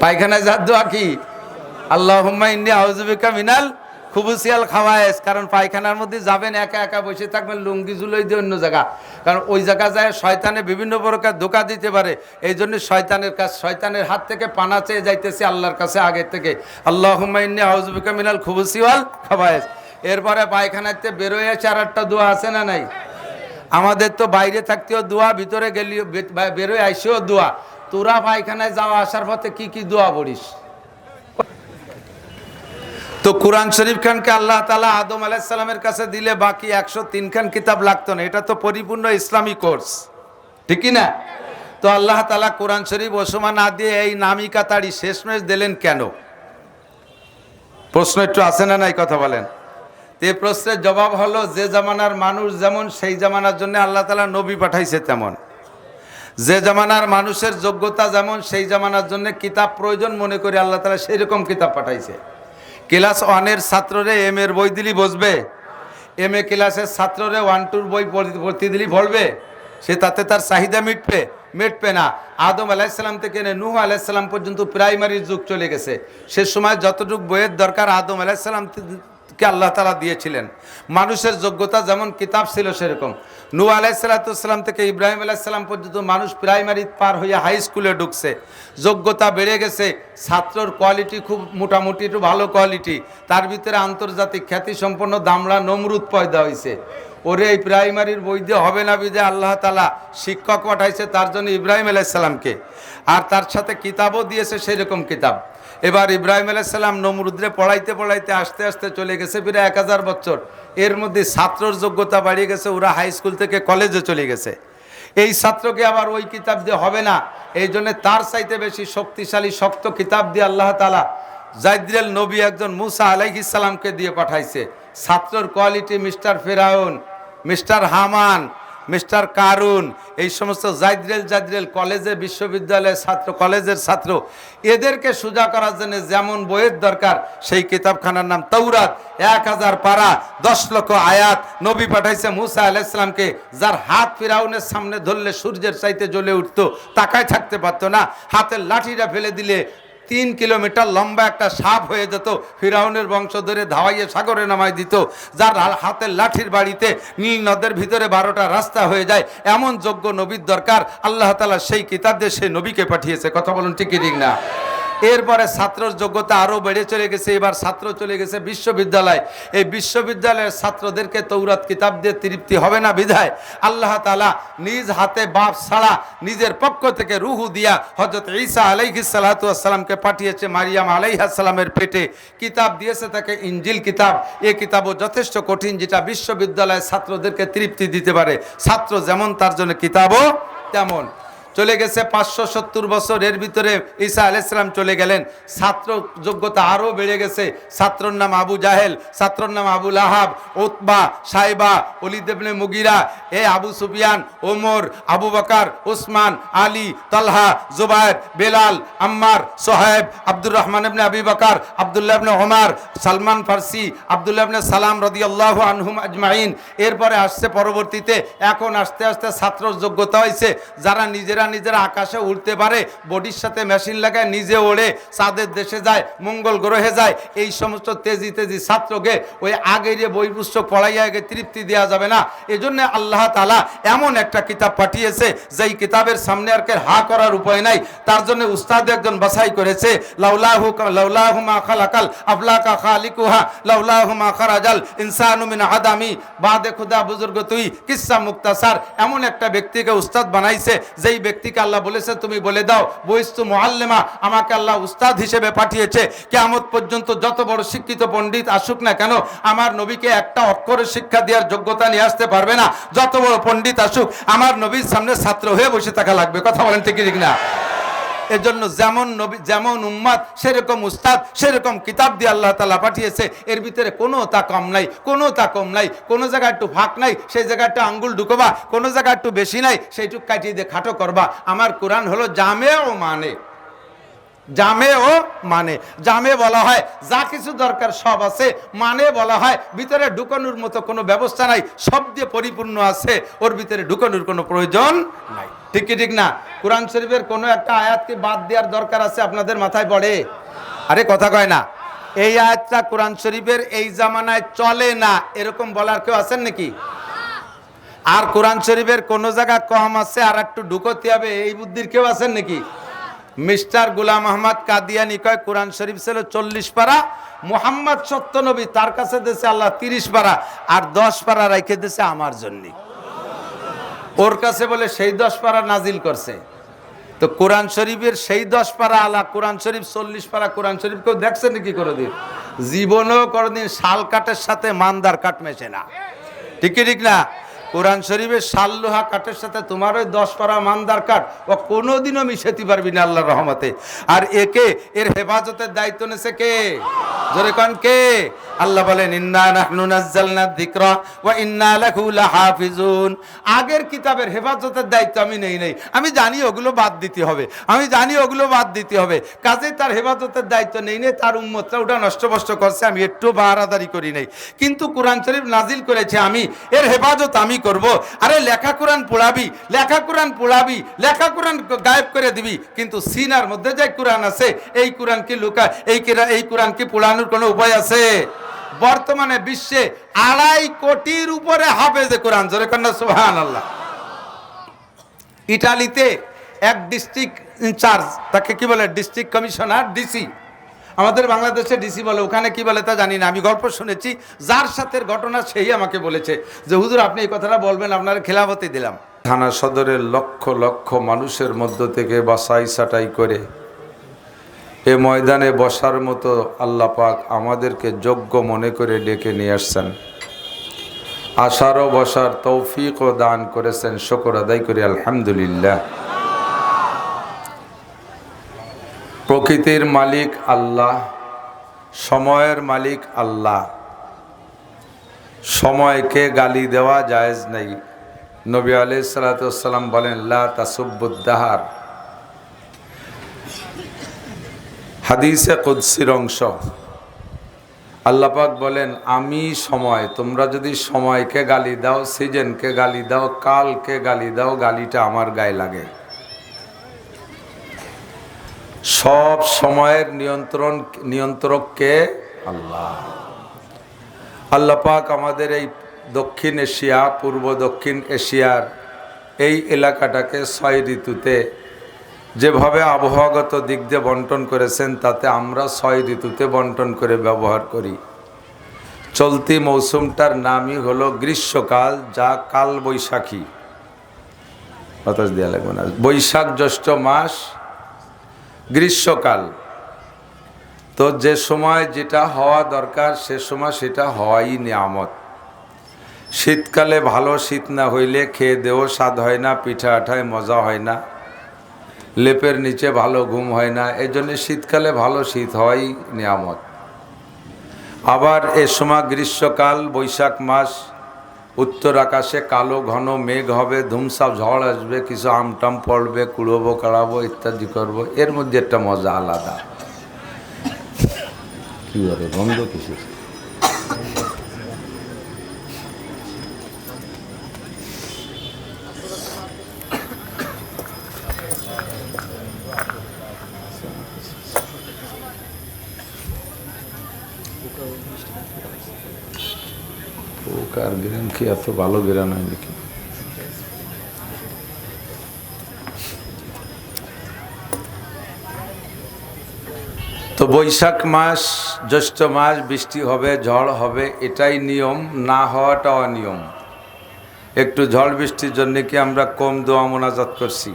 পায়খানায় যার দোয়া কি? আল্লাহুম্মা ইন্নী আউযু বিকা মিনাল খুবুসিয়াল খাওয়ায়েস। কারণ পায়খানার মধ্যে যাবেন, একা একা বসে থাকবেন, লুঙ্গি ঝুলোই দিয়ে অন্য জায়গা, কারণ ওই জায়গা যায় শয়তানে বিভিন্ন প্রকার ধোঁকা দিতে পারে। এই জন্য শয়তানের কাছে, শয়তানের হাত থেকে পানা চেয়ে যাইতেছি আল্লাহর কাছে আগে থেকে, আল্লাহুম্মা ইন্নী আউযু বিকা মিনাল খুবুসিয়াল খাওয়ায়েস। এরপরে পায়খানাতে বেরোয় চার আটটা দোয়া আছে না নাই? আমাদের তো বাইরে থাকতেও দোয়া, ভিতরে গেলেও, বেরোয় আইসেও দোয়া। তোরা পায়খানায় যাওয়া আসার পথে কি কি দোয়া পড়িস? তো কোরআন শরীফ খানকে আল্লাহ তাআলা আদম আলাইহিস সালামের কাছে দিলে বাকি 103 খান কিতাব লাগতো না। এটা তো পরিপূর্ণ ইসলামী কোর্স, ঠিক কি না? তো আল্লাহ তাআলা কোরআন শরীফ ওসমা না দিয়ে এই নামি কাতারি শেষমেশ দিলেন কেন? প্রশ্ন একটু আছে না নাই, কথা বলেন। এই প্রশ্নের জবাব হলো, যে জামানার মানুষ যেমন সেই জামানার জন্য আল্লাহ তাআলা নবী পাঠাইছে তেমন, যে জামানার মানুষের যোগ্যতা যেমন সেই জামানার জন্য কিতাব প্রয়োজন মনে করে আল্লাহ তাআলা সেই রকম কিতাব পাঠাইছে। ক্লাস 1-এর ছাত্ররে এম এর বই দিলি বসবে? এম এ ক্লাসের ছাত্ররে 1-2 বই পড়তে দিলি বলবে? সে তাতে তার চাহিদা মিটবে না। আদম আলাইহিস সালাম থেকে নূহ আলাইহিস সালাম পর্যন্ত প্রাইমারির যুগ চলে গেছে। সে সময় যতটুকু বইয়ের দরকার আদম আলাইহিস সালামকে আল্লাহ তাআলা দিয়েছিলেন। মানুষের যোগ্যতা যেমন কিতাব ছিল সেরকম। নূহ আলাইহিস সালাম থেকে ইব্রাহিম আলাইহিস সালাম পর্যন্ত মানুষ প্রাইমারি পার হয়ে হাই স্কুলে ঢুকছে, যোগ্যতা বেড়ে গেছে, ছাত্রর কোয়ালিটি খুব মোটামুটি একটু ভালো কোয়ালিটি, তার ভিতরে আন্তর্জাতিক খ্যাতিসম্পন্ন দামড়া নমরুদ পয়দা হয়েছে। ওরে এই প্রাইমারির বই দিয়ে হবে না, বিদে আল্লাহ তাআলা শিক্ষক পাঠাইছে তার জন্য ইব্রাহিম আলাইহিস সালামকে, আর তার সাথে কিতাবও দিয়েছে সেই রকম কিতাব। এবার ইব্রাহিম আলাইহিস সালাম নমরুদরে পড়াইতে পড়াইতে আস্তে আস্তে চলে গেছে প্রায় 1000 বছর। এর মধ্যে ছাত্রর যোগ্যতা বাড়িয়ে গেছে, ওরা হাই স্কুল থেকে কলেজে চলে গেছে। এই ছাত্রকে আবার ওই কিতাব দিয়ে হবে না, এই জন্য তার চাইতে বেশি শক্তিশালী শক্ত কিতাব দিয়ে আল্লাহ তাআলা জাইদ্রেল নবী একজন মুসা আলাইহিস সালামকে দিয়ে পাঠাইছে। ছাত্রর কোয়ালিটি মিস্টার ফেরাউন, মিস্টার হামান, মিস্টার কারুন, এই সমস্ত জাইদ্রেল কলেজে বিশ্ববিদ্যালয়ের ছাত্র, কলেজের ছাত্র, এদেরকে সোজা করার জন্য যেমন বইয়ের দরকার সেই কিতাবখানার নাম তাওরাত। 1000 পারা, 10 লক্ষ আয়াত নবী পাঠাইছে মুসা আলাইহিস সালামকে, যার হাত ফিরাউনের সামনে ধরলে সূর্যের চাইতে জ্বলে উঠতো, তাকায় থাকতে পারতো না। হাতের লাঠিটা ফেলে দিলে 3 কিলোমিটার লম্বা একটা সাপ হয়ে যেত, ফিরাউনের বংশ ধরে ধাওয়াইয়ে সাগরে নামাই দিত। যার হাতের লাঠির বাড়িতে নীল নদের ভিতরে 12টা রাস্তা হয়ে যায়, এমন যোগ্য নবীর দরকার। আল্লাহ তাআলা সেই কিতাব দিয়ে সেই নবীকে পাঠিয়েছে। কথা বলুন ঠিক কি ঠিক না? এরপরে ছাত্রর যোগ্যতা আরও বেড়ে চলে গেছে। এবার ছাত্র চলে গেছে বিশ্ববিদ্যালয়। এই বিশ্ববিদ্যালয়ের ছাত্রদেরকে তৌরাত কিতাব দিয়ে তৃপ্তি হবে না বিধায় আল্লাহ তাআলা নিজ হাতে বাপ ছাড়া নিজের পক্ষ থেকে রুহু দিয়া হযরত ঈসা আলাইহিস সালাতু ওয়াস সালামকে পাঠিয়েছে মারিয়াম আলাইহিস সালামের পেটে। কিতাব দিয়েছে তাকে ইনজিল কিতাব। এই কিতাবও যথেষ্ট কঠিন, যেটা বিশ্ববিদ্যালয়ের ছাত্রদেরকে তৃপ্তি দিতে পারে। ছাত্র যেমন তার জন্য কিতাবও তেমন। চলে গেছে 570 বছর, এর ভিতরে ঈসা আলাইহিস সালাম চলে গেলেন। ছাত্র যোগ্যতা আরও বেড়ে গেছে। ছাত্রর নাম আবু জাহেল, ছাত্রর নাম আবু লাহাব, উতবা, সাইবা, ওলীদ ইবনে মুগিরা, আবু সুফিয়ান, ওমর, আবু বকর, উসমান, আলী, তালহা, জুবায়ের, বেলাল, আম্মার, সোহেব, আব্দুর রহমান ইবনে আবি বকর, আব্দুল্লাহ ইবনে ওমর, সালমান ফারসি, আব্দুল্লাহ ইবনে সালাম রাদিয়াল্লাহু আনহুম আজমাইন। এরপরে আসছে পরবর্তীতে, এখন আস্তে আস্তে ছাত্রর যোগ্যতা হয়েছে যারা নিজেরা আকাশে উড়তে পারে, বডির সাথে মেশিন লাগায় নিজে ওড়ে, চাঁদের দেশে যায়, মঙ্গল গ্রহে যায়। এই সমস্ত তেজি ছাত্রকে ওই আগের বই পুস্তক পড়াইয়া আগে তৃপ্তি দেওয়া যাবে না। এজন্য আল্লাহ তাআলা এমন একটা কিতাব পাঠিয়েছে যেই কিতাবের সামনে আর হা করার উপায় নাই। তার জন্য উস্তাদ একজন বাছাই করেছে, লাউলাহু মা খালাকাল আফলাকা খালিকুহা লাউলাহু মা খারাজাল ইনসানু মিন আদামি বাদে খুদা বুজুর্গ তুই কিসসা মুক্তাসার। এমন একটা ব্যক্তিকে উস্তাদ বানাইছে যেই ব্যক্তিকে আল্লাহ বলেছে তুমি বলে দাও বইস্তু মুআল্লিমা, আমাকে আল্লাহ উস্তাদ হিসেবে পাঠিয়েছে। কিয়ামত পর্যন্ত যত বড় শিক্ষিত পণ্ডিত আসুক না কেন, আমার নবীকে একটা অক্ষরের শিক্ষা দেওয়ার যোগ্যতা নিয়ে আসতে পারবে না। যত বড় পণ্ডিত আসুক, আমার নবীর সামনে ছাত্র হয়ে বসে থাকা লাগবে। কথা বলেন ঠিক ঠিক না? এজন্য যেমন নবী যেমন উম্মাদ সেরকম উস্তাদ, সেরকম কিতাব দিয়ে আল্লাহ তাআলা পাঠিয়েছে। এর ভিতরে কোনো তা কম নাই, কোনো তা কম নাই, কোনো জায়গায় একটু ফাঁক নাই সেই জায়গায় একটু আঙ্গুল ঢুকবা, কোনো জায়গায় একটু বেশি নাই সেইটুক কাটিয়ে দিয়ে খাটো করবা। আমার কোরআন হলো জামে ও মানে, জামে ও মানে। জামে বলা হয় যা কিছু দরকার সব আছে, মানে বলা হয় ভিতরে ঢুকানোর মতো কোনো ব্যবস্থা নাই, সব দিয়ে পরিপূর্ণ আছে, ওর ভিতরে ঢুকানোর কোনো প্রয়োজন নাই। ঠিক কি ঠিক না? কোরআন শরীফের কোনো একটা আয়াতকে বাদ দেওয়ার দরকার আছে আপনাদের মাথায় পড়ে? আরে কথা কয় না। এই আয়াতটা কোরআন শরীফের এই জামানায় চলে না এরকম বলার কেউ আছেন নাকি? আর কোরআন শরীফের কোন জায়গা কম আছে আর একটু ঢুকতে হবে এই বুদ্ধির কেউ আছেন নাকি? মিস্টার গোলাম আহমদ কাদিয়ানি কয় কোরআন শরীফ ছিল 40 পারা, মুহাম্মদ সত্য নবী, তার কাছে দিয়েছে আল্লাহ 30 পারা, আর 10 পারা রেখে দিয়েছে আমার জন্য। ওর কাছে বলে সেই 10 পারা নাজিল করছে। তো কোরআন শরীফের সেই 10 পারা আলা, কোরআন শরীফ 40 পারা। কোরআন শরীফ কেউ দেখছে নাকি কোনোদিন? জীবনেও কোনোদিন শাল কাঠের সাথে মানদার কাঠ মেশে না। ঠিক কি ঠিক না? কোরআন শরীফের শাল লোহা কাঠের সাথে তোমার ওই 10 পারা মানদার কাঠ ও কোনোদিনও মিশাতে পারবি না আল্লাহর রহমতে। আর এর হেফাজতের দায়িত্ব নেছে কে? জোরে কোন কে? আল্লাহ বলেন ইন্না নাহনু নাযালনা যিকরা ওয়া ইন্না লাহু লাহাফিজুন। আগের কিতাবের হেফাজতের দায়িত্ব আমি নেই। আমি জানি ওগুলো বাদ দিতে হবে, কাজে তার হেফাজতের দায়িত্ব নেই। তার উম্মতরা ওটা নষ্ট করছে, আমি একটু বাহারাদারি করি নাই। কিন্তু কোরআন শরীফ নাজিল করেছে আমি, এর হেফাজত আমি করব। আরে লেখা কোরআন পড়াবি, লেখা কোরআন গায়েব করে দিবি, কিন্তু সিনার মধ্যে যে কোরআন আছে এই কোরআন কি এই কোরআন কি পড়ানোর কোনো উপায় আছে? বর্তমানে বিশ্বে 2.5 কোটির উপরে হাফেজে কোরআন। জোরে কন্যা সুবহানাল্লাহ। ইটালিতে এক ডিস্ট্রিক্ট ইনচার্জ, তাকে কি বলে? District commissioner, DC. আমাদের বাংলাদেশে ডিসি বলে, ওখানে কি বলে তা জানি না। আমি গল্প শুনেছি, যার সাথে ঘটনা সেই আমাকে বলেছে যে হুজুর আপনি এই কথাটা বলবেন, আপনার খেলাফতি দিলাম। থানা সদরের লক্ষ লক্ষ মানুষের মধ্য থেকে বাছাই ছাঁটাই করে এ ময়দানে বসার মতো আল্লাহ পাক আমাদেরকে যোগ্য মনে করে ডেকে নিয়ে আসছেন। আসারও বসার তৌফিকও দান করেছেন, শুকর আদায় করি আলহামদুলিল্লাহ। প্রকৃতির মালিক আল্লাহ, সময়ের মালিক আল্লাহ। সময়কে গালি দেওয়া জায়েজ নেই। নবী আলাইহিস সালাতু ওয়াস সালাম বলেন লা তাসুব্বুদ দাহার। হাদিসে কুদসির অংশ। আল্লাহ পাক বলেন আমি সময়, তোমরা যদি সময়কে গালি দাও, সিজনকে গালি দাও, কালকে গালি দাও, গালিটা আমার গায়ে লাগে। সব সময়ের নিয়ন্ত্রক কে? আল্লাহ। আল্লাহ পাক আমাদের এই দক্ষিণ এশিয়া, পূর্ব দক্ষিণ এশিয়ার এই এলাকাটাকে 6 ঋতুতে যেভাবে আবহাওয়াগত দিক দিয়ে বন্টন করেছেন, তাতে আমরা 6 ঋতুতে বন্টন করে ব্যবহার করি। চলতি মৌসুমটার নামই হলো গ্রীষ্মকাল, যা কাল বৈশাখী। বাতাস দেওয়া লাগবে না। বৈশাখ জ্যৈষ্ঠ মাস গ্রীষ্মকাল। তো যে সময় যেটা হওয়া দরকার সে সময় সেটা হওয়াই নিয়ামত। শীতকালে ভালো শীত না হইলে খেয়ে দেও স্বাদ হয় না, পিঠা আঠায় মজা হয় না, লেপের নিচে ভালো ঘুম হয় না। এই জন্য শীতকালে ভালো শীত হওয়াই নিয়ামত। আবার এ সময় গ্রীষ্মকাল, বৈশাখ মাস, উত্তর আকাশে কালো ঘন মেঘ হবে, ধুমসাপ ঝড় আসবে, কিছু আমটাম পড়বে, কুড়োবো কাড়াবো ইত্যাদি করবো। এর মধ্যে একটা মজা আলাদা। কি বলে বন্ধ কিছু আর গ্রান কি এত ভালো গ্রান হয় নাকি? তো বৈশাখ মাস, জ্যৈষ্ঠ মাস বৃষ্টি হবে, ঝড় হবে, এটাই নিয়ম। না হওয়াটা অনিয়ম। একটু ঝড় বৃষ্টির জন্য কি আমরা কম দোয়া মোনাজাত করছি?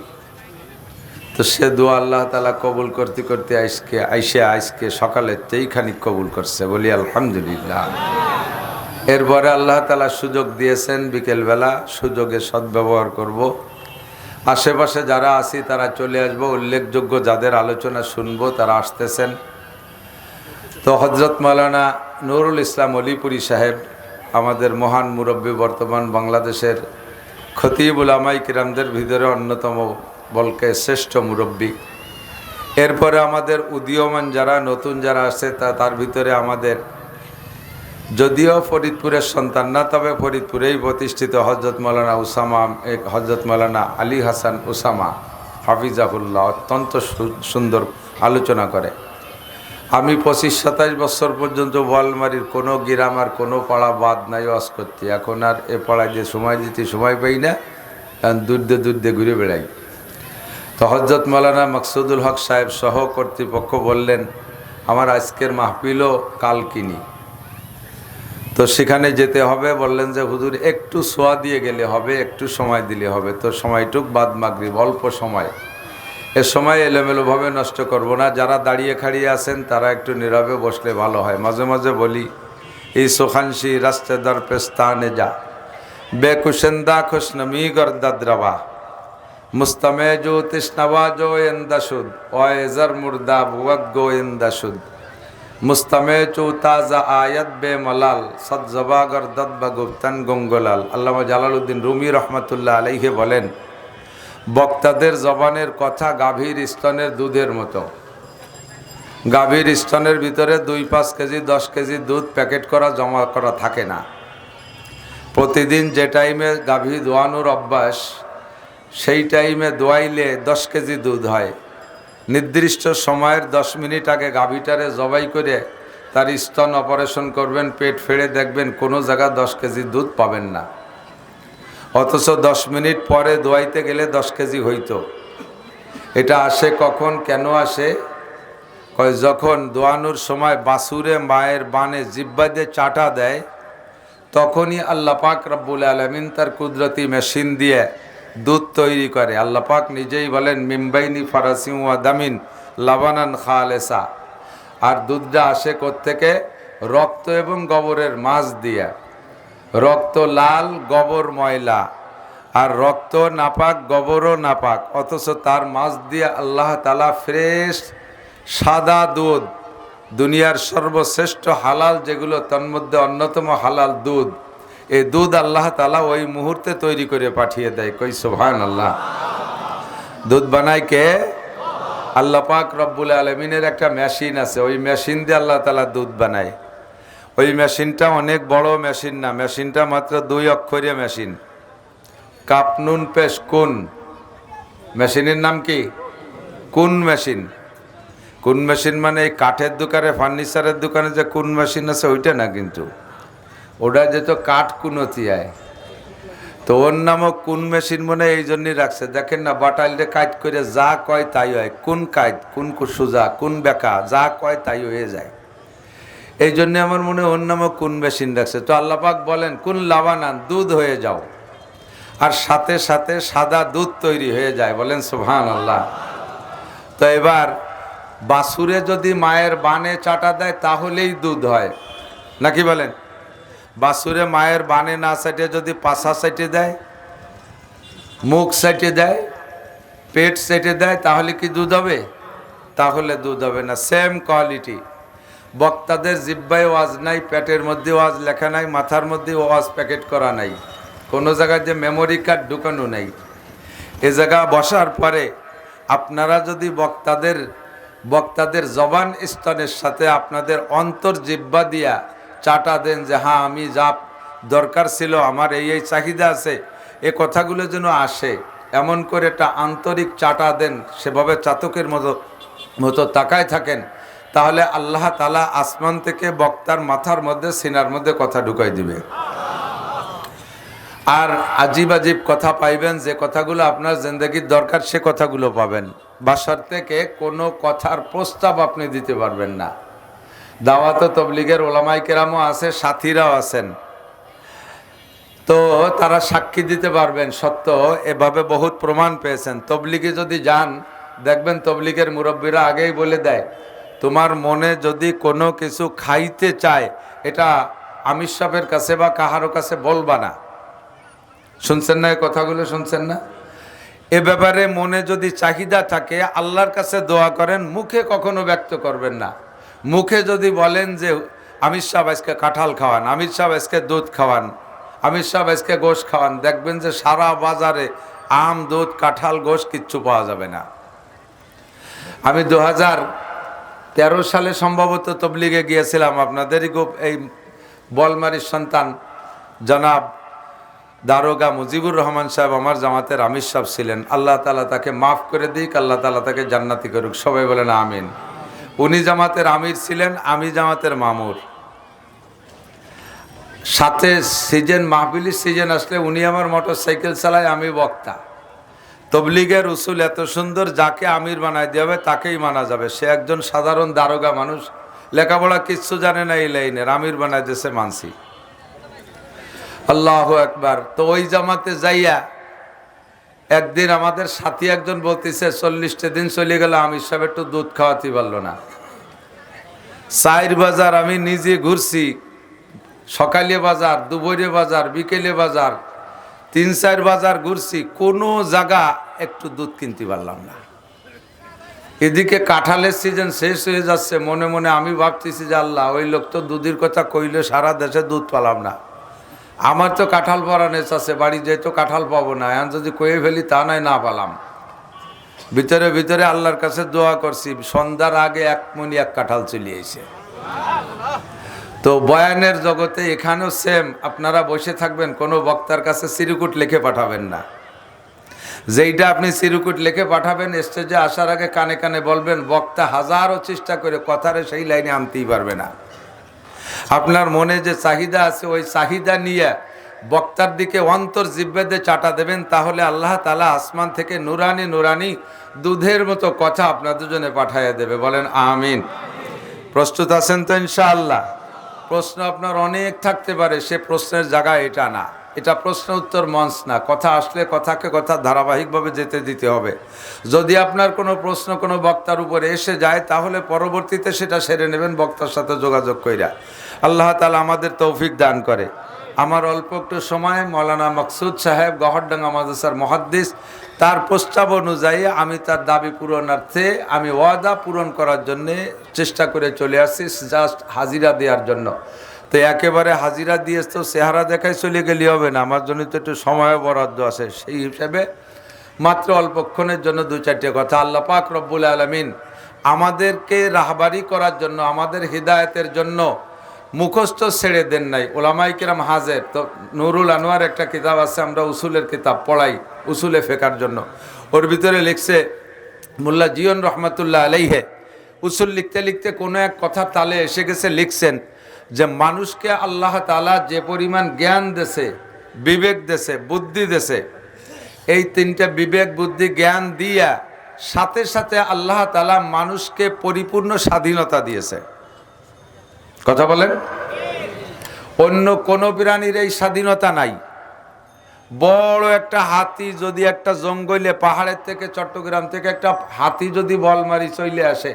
তো সে দোয়া আল্লাহ তাআলা কবুল করতে করতে আজকে সকালেতেই খানিক কবুল করছে, বলি আলহামদুলিল্লাহ। এরপরে আল্লাহ তাআলা সুযোগ দিয়েছেন, বিকেলবেলা সুযোগে সদ্ব্যবহার করব। আশেপাশে যারা আছি তারা চলে আসবো, উল্লেখযোগ্য যাদের আলোচনা শুনবো তারা আসতেছেন। তো হযরত মাওলানা নুরুল ইসলাম অলিপুরি সাহেব আমাদের মহান মুরব্বী, বর্তমান বাংলাদেশের খতিব উলামায়ে কিরামদের ভিতরে অন্যতম, বলকে শ্রেষ্ঠ মুরব্বী। এরপরে আমাদের উদীয়মান যারা নতুন যারা আছে তার ভিতরে আমাদের যদিও ফরিদপুরের সন্তান না, তবে ফরিদপুরেই প্রতিষ্ঠিত হজরত মৌলানা উসামা, হজরত মৌলানা আলী হাসান উসামা হাফিজাহুল্লাহ অত্যন্ত সুন্দর আলোচনা করে। আমি 25-27 বছর পর্যন্ত বোয়ালমারির কোনো গ্রাম আর কোনো পাড়া বাদ নাই ওয়াজ করতে। এখন আর এ পাড়ায় যে সময় দিতে সময় পাই না, কারণ দূরে ঘুরে বেড়াই। তো হজরত মৌলানা মাকসুদুল হক সাহেব সহ কর্তৃপক্ষ বললেন আমার আজকের মাহফিলও কাল কিনি, তো সেখানে যেতে হবে। বললেন যে হুজুর একটু সোয়া দিয়ে গেলে হবে, একটু সময় দিলে হবে। তো সময়টুক বাদ মাগরিব, অল্প সময়, এ সময় এলোমেলোভাবে নষ্ট করব না। যারা দাঁড়িয়ে খাড়িয়ে আছেন তারা একটু নীরবে বসলে ভালো হয়। মাঝে মাঝে বলি এই সোখানসি রাস্তেদার পেস্তানে যা বেকুশেন্দা খুশনমি গর্দাদ রবা মুস্তামে জো তৃষ্ণাবা জো এন্দাসুদ ওয়েজার মুর্দা বুয়াদ গো এন্দাসুদ মুস্তামে চৌ তাজা আয়াত বে মালাল সদজবা গর্দাদ বা গুপ্তান গঙ্গলাল। আল্লামা জালালউদ্দিন রুমি রহমতুল্লাহ আলাইহি বলেন বক্তাদের জবানের কথা গাভীর স্তনের দুধের মতো। গাভীর স্তনের ভিতরে 2-5 কেজি 10 কেজি দুধ প্যাকেট করা জমা করা থাকে না। প্রতিদিন যে টাইমে গাভী দোয়ানোর অভ্যাস, সেই টাইমে দোয়াইলে 10 কেজি দুধ হয়। নির্দিষ্ট সময়ের 10 মিনিট আগে গাভীটারে জবাই করে তার স্তন অপারেশন করবেন, পেট ফেড়ে দেখবেন কোনো জায়গায় 10 কেজি দুধ পাবেন না। অথচ 10 মিনিট পরে দোয়াইতে গেলে 10 কেজি হইতো। এটা আসে কখন, কেন আসে? যখন দোয়ানোর সময় বাছুরে মায়ের বানে জিব্বা দিয়ে চাটা দেয়, তখনই আল্লাহ পাক রব্বুল আলামিন তার কুদরতি মেশিন দিয়ে দুধ তৈরি করে। আল্লাহ পাক নিজেই বলেন মিমবাইনি ফারাসিম ওয়া দামিন লাবানান খালেসা। আর দুধটা আসে কোত্থেকে? রক্ত এবং গোবরের মাছ দিয়ে। রক্ত লাল, গোবর ময়লা, আর রক্ত নাপাক, গোবরও নাপাক, অথচ তার মাছ দিয়ে আল্লাহ তাআলা ফ্রেশ সাদা দুধ, দুনিয়ার সর্বশ্রেষ্ঠ হালাল যেগুলো তার মধ্যে অন্যতম হালাল দুধ, এই দুধ আল্লাহ তাআলা ওই মুহূর্তে তৈরি করে পাঠিয়ে দেয়। কই সুবহানাল্লাহ। দুধ বানায় কে? আল্লাহ পাক রব্বুল আলামিনের একটা মেশিন আছে, ওই মেশিন দিয়ে আল্লাহ তাআলা দুধ বানায়। ওই মেশিনটা অনেক বড় মেশিন না, মেশিনটা মাত্র 2 অক্ষরীয় মেশিন, কাপ নুন পেশ কুন। মেশিনের নাম কি? কুন মেশিন। কুন মেশিন মানে এই কাঠের দোকানে, ফার্নিচারের দোকানে যে কুন মেশিন আছে ওইটা না, কিন্তু ওটা যেত কাঠ কুনতি আয়, তো ওর নামও কুন মেশিন মনে এই জন্যই রাখছে। দেখেন না বাটাইলে কাজ করে যা কয় তাই হয়, কোন কাজ, কোন সুজা, কোন বেকা, যা কয় তাই হয়ে যায়। এই জন্য আমার মনে ওর নামও কুন মেশিন রাখছে। তো আল্লাহ পাক বলেন কুন লাবানান, দুধ হয়ে যাও, আর সাথে সাথে সাদা দুধ তৈরি হয়ে যায়। বলেন সুবহানাল্লাহ। তো এবার বাছুরে যদি মায়ের বানে চাটা দেয় তাহলেই দুধ হয়, নাকি বলেন? বাছুরে মায়ের বানে না সাইটে যদি পাছা সাইটে দেয়, মুখ সাইটে দেয়, পেট সাইটে দেয়, তাহলে কি দুধ হবে? তাহলে দুধ হবে না। Same quality. বক্তাদের জিব্বায় ওয়াজ নাই, পেটের মধ্যে ওয়াজ লেখা নাই, মাথার মধ্যে ওয়াজ প্যাকেট করা নাই, কোনো জায়গায় যে মেমোরি কার্ড ঢুকানো নেই। এ জায়গা বসার পরে আপনারা যদি বক্তাদের জবান স্তনের সাথে আপনাদের অন্তর জিব্বা দিয়া চাটা দেন যে হ্যাঁ আমি যা দরকার ছিল, আমার এই চাহিদা আছে, এ কথাগুলো যেন আসে, এমন করে একটা আন্তরিক চাটা দেন, সেভাবে চাতকের মতো তাকায় থাকেন, তাহলে আল্লাহ তাআলা আসমান থেকে বক্তার মাথার মধ্যে, সিনার মধ্যে কথা ঢুকাই দিবে। আর আজিব আজিব কথা পাইবেন, যে কথাগুলো আপনার জিন্দেগির দরকার সে কথাগুলো পাবেন। বাসার থেকে কোনো কথার প্রস্তাব আপনি দিতে পারবেন না। দাওয়াত তবলিগের ওলামাই কেরামও আছে, সাথীরাও আছেন, তো তারা সাক্ষী দিতে পারবেন সত্য। এভাবে বহুত প্রমাণ পেয়েছেন। তবলিগে যদি যান দেখবেন তবলিগের মুরব্বীরা আগেই বলে দেয় তোমার মনে যদি কোনো কিছু খাইতে চায় এটা আমির সাহেবের কাছে বা কাহারো কাছে বলবা না। শুনছেন না এই কথাগুলো? শুনছেন না? এ ব্যাপারে মনে যদি চাহিদা থাকে আল্লাহর কাছে দোয়া করেন, মুখে কখনো ব্যক্ত করবেন না। মুখে যদি বলেন যে আমির সাহেব আজকে কাঁঠাল খাওয়ান, আমির সাহেব আজকে দুধ খাওয়ান, আমির সাহেব আজকে গোশ খাওয়ান, দেখবেন যে সারা বাজারে আম, দুধ, কাঁঠাল, গোশ কিচ্ছু পাওয়া যাবে না। আমি 2013 সালে সম্ভবত তবলিগে গিয়েছিলাম, আপনাদেরই এই বলমারির সন্তান জনাব দারোগা মুজিবুর রহমান সাহেব আমার জামাতের আমির সাহেব ছিলেন। আল্লাহ তাআলা তাকে মাফ করে দিক, আল্লাহ তাআলা তাকে জান্নাতি করুক, সবাই বলেন আমিন। উনি জামাতের আমির ছিলেন, আমি জামাতের মামুর। সাথে সিজন মাহফিলির সিজন আসলে উনি আমার মোটর সাইকেল চালায়, আমি বক্তা। তবলিগের উসুল এত সুন্দর, যাকে আমির বানায় দেওয়া হবে তাকেই মানা যাবে। সে একজন সাধারণ দারোগা মানুষ, লেখাপড়া কিচ্ছু জানে না, এই লাইনের আমির বানায় দেশে মানছি। আল্লাহু আকবার। তো ওই জামাতে যাইয়া একদিন আমাদের সাথী একজন বলতেছে 40টা দিন চলে গেল, আমির সাহেব একটু দুধ খাওয়াতে পারলো না। 4 বাজার আমি নিজে ঘুরছি, সকালে বাজার, দুপুরে বাজার, বিকেলে বাজার, 3-4 বাজার ঘুরছি, কোনো জায়গা একটু দুধ কিনতে পারলাম না। এদিকে কাঁঠালের সিজন শেষ হয়ে যাচ্ছে, মনে মনে আমি ভাবতেছি যে আল্লাহ, ওই লোক তো দুধের কথা কইলে সারা দেশে দুধ পেলাম না, আমার তো কাঁঠাল পরানেস আছে, বাড়ি যাই তো কাঁঠাল পাবো না, এখন যদি কয়ে ফেলি তা নয় না পেলাম। ভিতরে ভিতরে আল্লাহর কাছে দোয়া করছি, সন্ধ্যার আগে 1 মণি 1 কাঁঠাল চলে এসে। তো বয়ানের জগতে এখানেও সেম, আপনারা বসে থাকবেন, কোনো বক্তার কাছে চিরকুট লিখে পাঠাবেন না। যেইটা আপনি চিরকুট লিখে পাঠাবেন, স্টেজে আসার আগে কানে কানে বলবেন, বক্তা হাজারো চেষ্টা করে কথারে সেই লাইনে আনতেই পারবে না। আপনার মনে যে চাহিদা আছে, ওই চাহিদা নিয়ে বক্তার দিকে অন্তর জিব্বেদে চাটা দেবেন, তাহলে আল্লাহ তাআলা আসমান থেকে নুরানি নুরানি দুধের মতো কথা আপনাদের জন্য পাঠাইয়া দেবে। বলেন আমিন। প্রস্তুত আছেন তো ইনশাআল্লাহ? প্রশ্ন আপনার অনেক থাকতে পারে, সে প্রশ্নের জায়গা এটা না, এটা প্রশ্ন উত্তর মঞ্চ না। কথা আসলে কথাকে কথা ধারাবাহিকভাবে যেতে দিতে হবে। যদি আপনার কোনো প্রশ্ন কোনো বক্তার উপরে এসে যায়, তাহলে পরবর্তীতে সেটা সেরে নেবেন বক্তার সাথে যোগাযোগ কইরা। আল্লাহ তাআলা আমাদের তৌফিক দান করে। আমার অল্প একটু সময় মৌলানা মকসুদ সাহেব গহরডাঙ্গা মাদ্রাসার মুহাদ্দিস, তার প্রস্তাব অনুযায়ী আমি তার দাবি পূরণার্থে আমি ওয়াদা পূরণ করার জন্যে চেষ্টা করে চলে আসছি, জাস্ট হাজিরা দেওয়ার জন্য। তো একেবারে হাজিরা দিয়ে তো চেহারা দেখায় চলে গেলে হবে না, আমার জন্য তো একটু সময় বরাদ্দ আছে। সেই হিসাবে মাত্র অল্পক্ষণের জন্য 2-4টে কথা। আল্লাহ পাক রব্বুল আলামিন আমাদেরকে রাহবারি করার জন্য, আমাদের হিদায়তের জন্য মুখস্থ ছেড়ে দেন নাই। ওলামায়ে কেরাম হাজের। তো নুরুল আনোয়ার একটা কিতাব আছে, আমরা উসুলের কিতাব পড়াই, উসুলে ফেকার জন্য। ওর ভিতরে লিখছে মোল্লা জিয়ন রহমতুল্লাহ আলাইহে, উসুল লিখতে লিখতে কোনো এক কথা তালে এসে গেছে, লিখছেন যে মানুষকে আল্লাহ তাআলা যে পরিমাণ জ্ঞান দেছে, বিবেক দেছে, বুদ্ধি দেছে, এই 3টে বিবেক বুদ্ধি জ্ঞান দিয়া সাথে সাথে আল্লাহ তাআলা মানুষকে পরিপূর্ণ স্বাধীনতা দিয়েছে। কথা বলেন? অন্য কোনো প্রাণীর এই স্বাধীনতা নাই। বড় একটা হাতি যদি একটা জঙ্গলে, পাহাড়ের থেকে, চট্টগ্রাম থেকে একটা হাতি যদি বল মারি চলে আসে,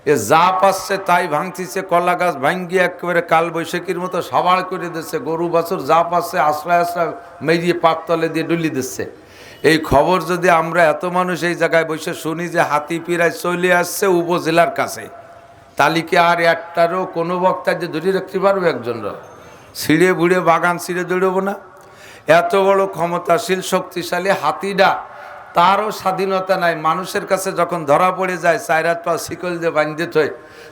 এ যা পাচ্ছে তাই ভাঙতিছে, কলা গাছ ভাঙ্গিয়ে একেবারে কাল বৈশাখীর মতো সাবাড় করে দিচ্ছে, গরু বাছুর যা পাচ্ছে আশ্রয় আশ্রয় মেরিয়ে পাকতলে দিয়ে ডুলি দিচ্ছে। এই খবর যদি আমরা এত মানুষ এই জায়গায় বসে শুনি যে হাতি পিরায় চলে আসছে উপজেলার কাছে, তালিকে আর একটারও কোনো বক্তা যে ধরে রাখতে পারবে একজনরা? ছিঁড়ে বুড়ে বাগান ছিঁড়ে দৌড়বো না? এত বড় ক্ষমতাশীল শক্তিশালী হাতিটা, তারও স্বাধীনতা নাই। মানুষের কাছে যখন ধরা পড়ে যায়, 4 হাত পা শিকল দিয়ে বাঁধতে থই,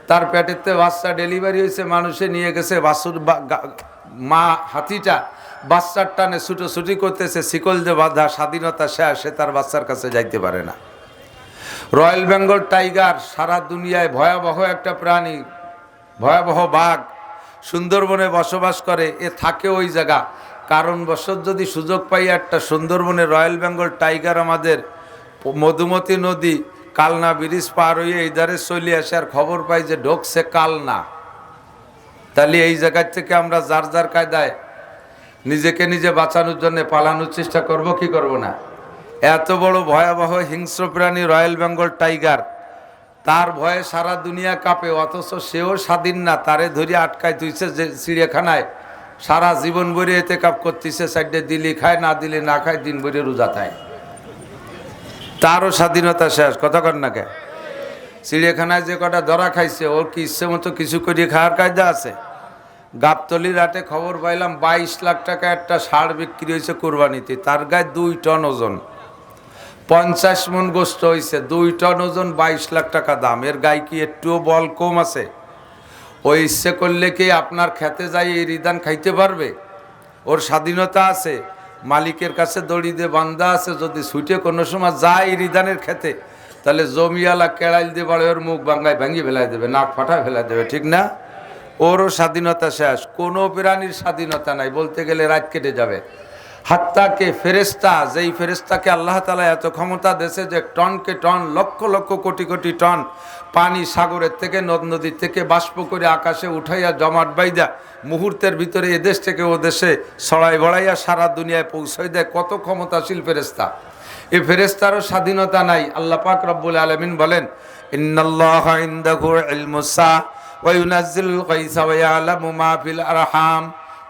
তার পেটেতে বাচ্চা ডেলিভারি হয়েছে, মানুষে নিয়ে গেছে, বাছুর মা হাতিটা বাচ্চার টানে ছুটোছুটি করতেছে, শিকল দিয়ে বাঁধা, স্বাধীনতা শেষ, সে তার বাচ্চার কাছে যাইতে পারে না। রয়্যাল বেঙ্গল টাইগার সারা দুনিয়ায় ভয়াবহ একটা প্রাণী, ভয়াবহ বাঘ, সুন্দরবনে বসবাস করে, এ থাকে ওই জায়গা। কারণবশত যদি সুযোগ পাই একটা সুন্দরবনে রয়্যাল বেঙ্গল টাইগার আমাদের মধুমতি নদী কালনা ব্রিজ পার হয়ে এই ধারে চলে আসে, আর খবর পাই যে ঢোকছে কালনা, তাহলে এই জায়গার থেকে আমরা যার যার কায়দায় নিজেকে নিজে বাঁচানোর জন্য পালানোর চেষ্টা করব কি করব না? এত বড় ভয়াবহ হিংস্র প্রাণী রয়্যাল বেঙ্গল টাইগার, তার ভয়ে সারা দুনিয়া কাঁপে, অথচ সেও স্বাধীন না। তারে ধরে আটকায় তুইছে যে চিড়িয়াখানায়, সারা জীবন ভরে এতে কাপ করতেছে, সাইডে দিলি খায়, না দিলে না খায়, দিন ভরে রোজা খায়, তারও স্বাধীনতা শেষ। কথা কর না কে? চিড়িয়াখানায় যে কটা ধরা খাইছে, ওর কি ইচ্ছে মতো কিছু করিয়ে খাওয়ার কায়দা আছে? গাবতলির হাটে খবর পাইলাম 22 লাখ টাকা একটা ষাঁড় বিক্রি হয়েছে কোরবানিতে, তার গায়ে 2 টন ওজন, 50 মণ গোস্ত হয়েছে, 2 টন ওজন, 22 লাখ টাকা দাম। এর গায়ে কি একটুও বল কম আছে? ওই ইচ্ছে করলে কি আপনার খেতে যাই এই রিদান খাইতে পারবে? ওর স্বাধীনতা আছে, মালিকের কাছে দড়ি দিয়ে বান্ধা আছে। যদি ছুটে কোনো সময় যায় রিদানের খেতে, তাহলে জমিয়ালা কেড়াইল দিয়ে বাড়ে ওর মুখ বাঙ্গায় ভেঙে ফেলাই দেবে, নাক ফাটা ফেলাই দেবে, ঠিক না? ওরও স্বাধীনতা শেষ, কোনো প্রাণীর স্বাধীনতা নাই, বলতে গেলে রাত কেটে যাবে। হাত্তাকে ফেরেস্তা, যেই ফেরেস্তাকে আল্লাহ তাআলা এত ক্ষমতা দেশে যে টনকে টন, লক্ষ লক্ষ কোটি কোটি টন পানি সাগরের থেকে, নদ নদীর থেকে বাষ্প করে আকাশে উঠাইয়া জমাট বাইদা মুহূর্তের ভিতরে এদেশ থেকে ও দেশে ছড়াই বড়াইয়া সারা দুনিয়ায় পৌঁছাই দেয়, কত ক্ষমতাশীল ফেরেস্তা। এই ফেরেস্তারও স্বাধীনতা নাই। আল্লাহ পাক রব্বুল আলামিন বলেন, ইন্নাল্লাহা ইনদাহু ইলমুস সাআ ওয়া ইউনাজ্জিলুল গায়সা ওয়া ইয়ালামু মা ফিল আরহাম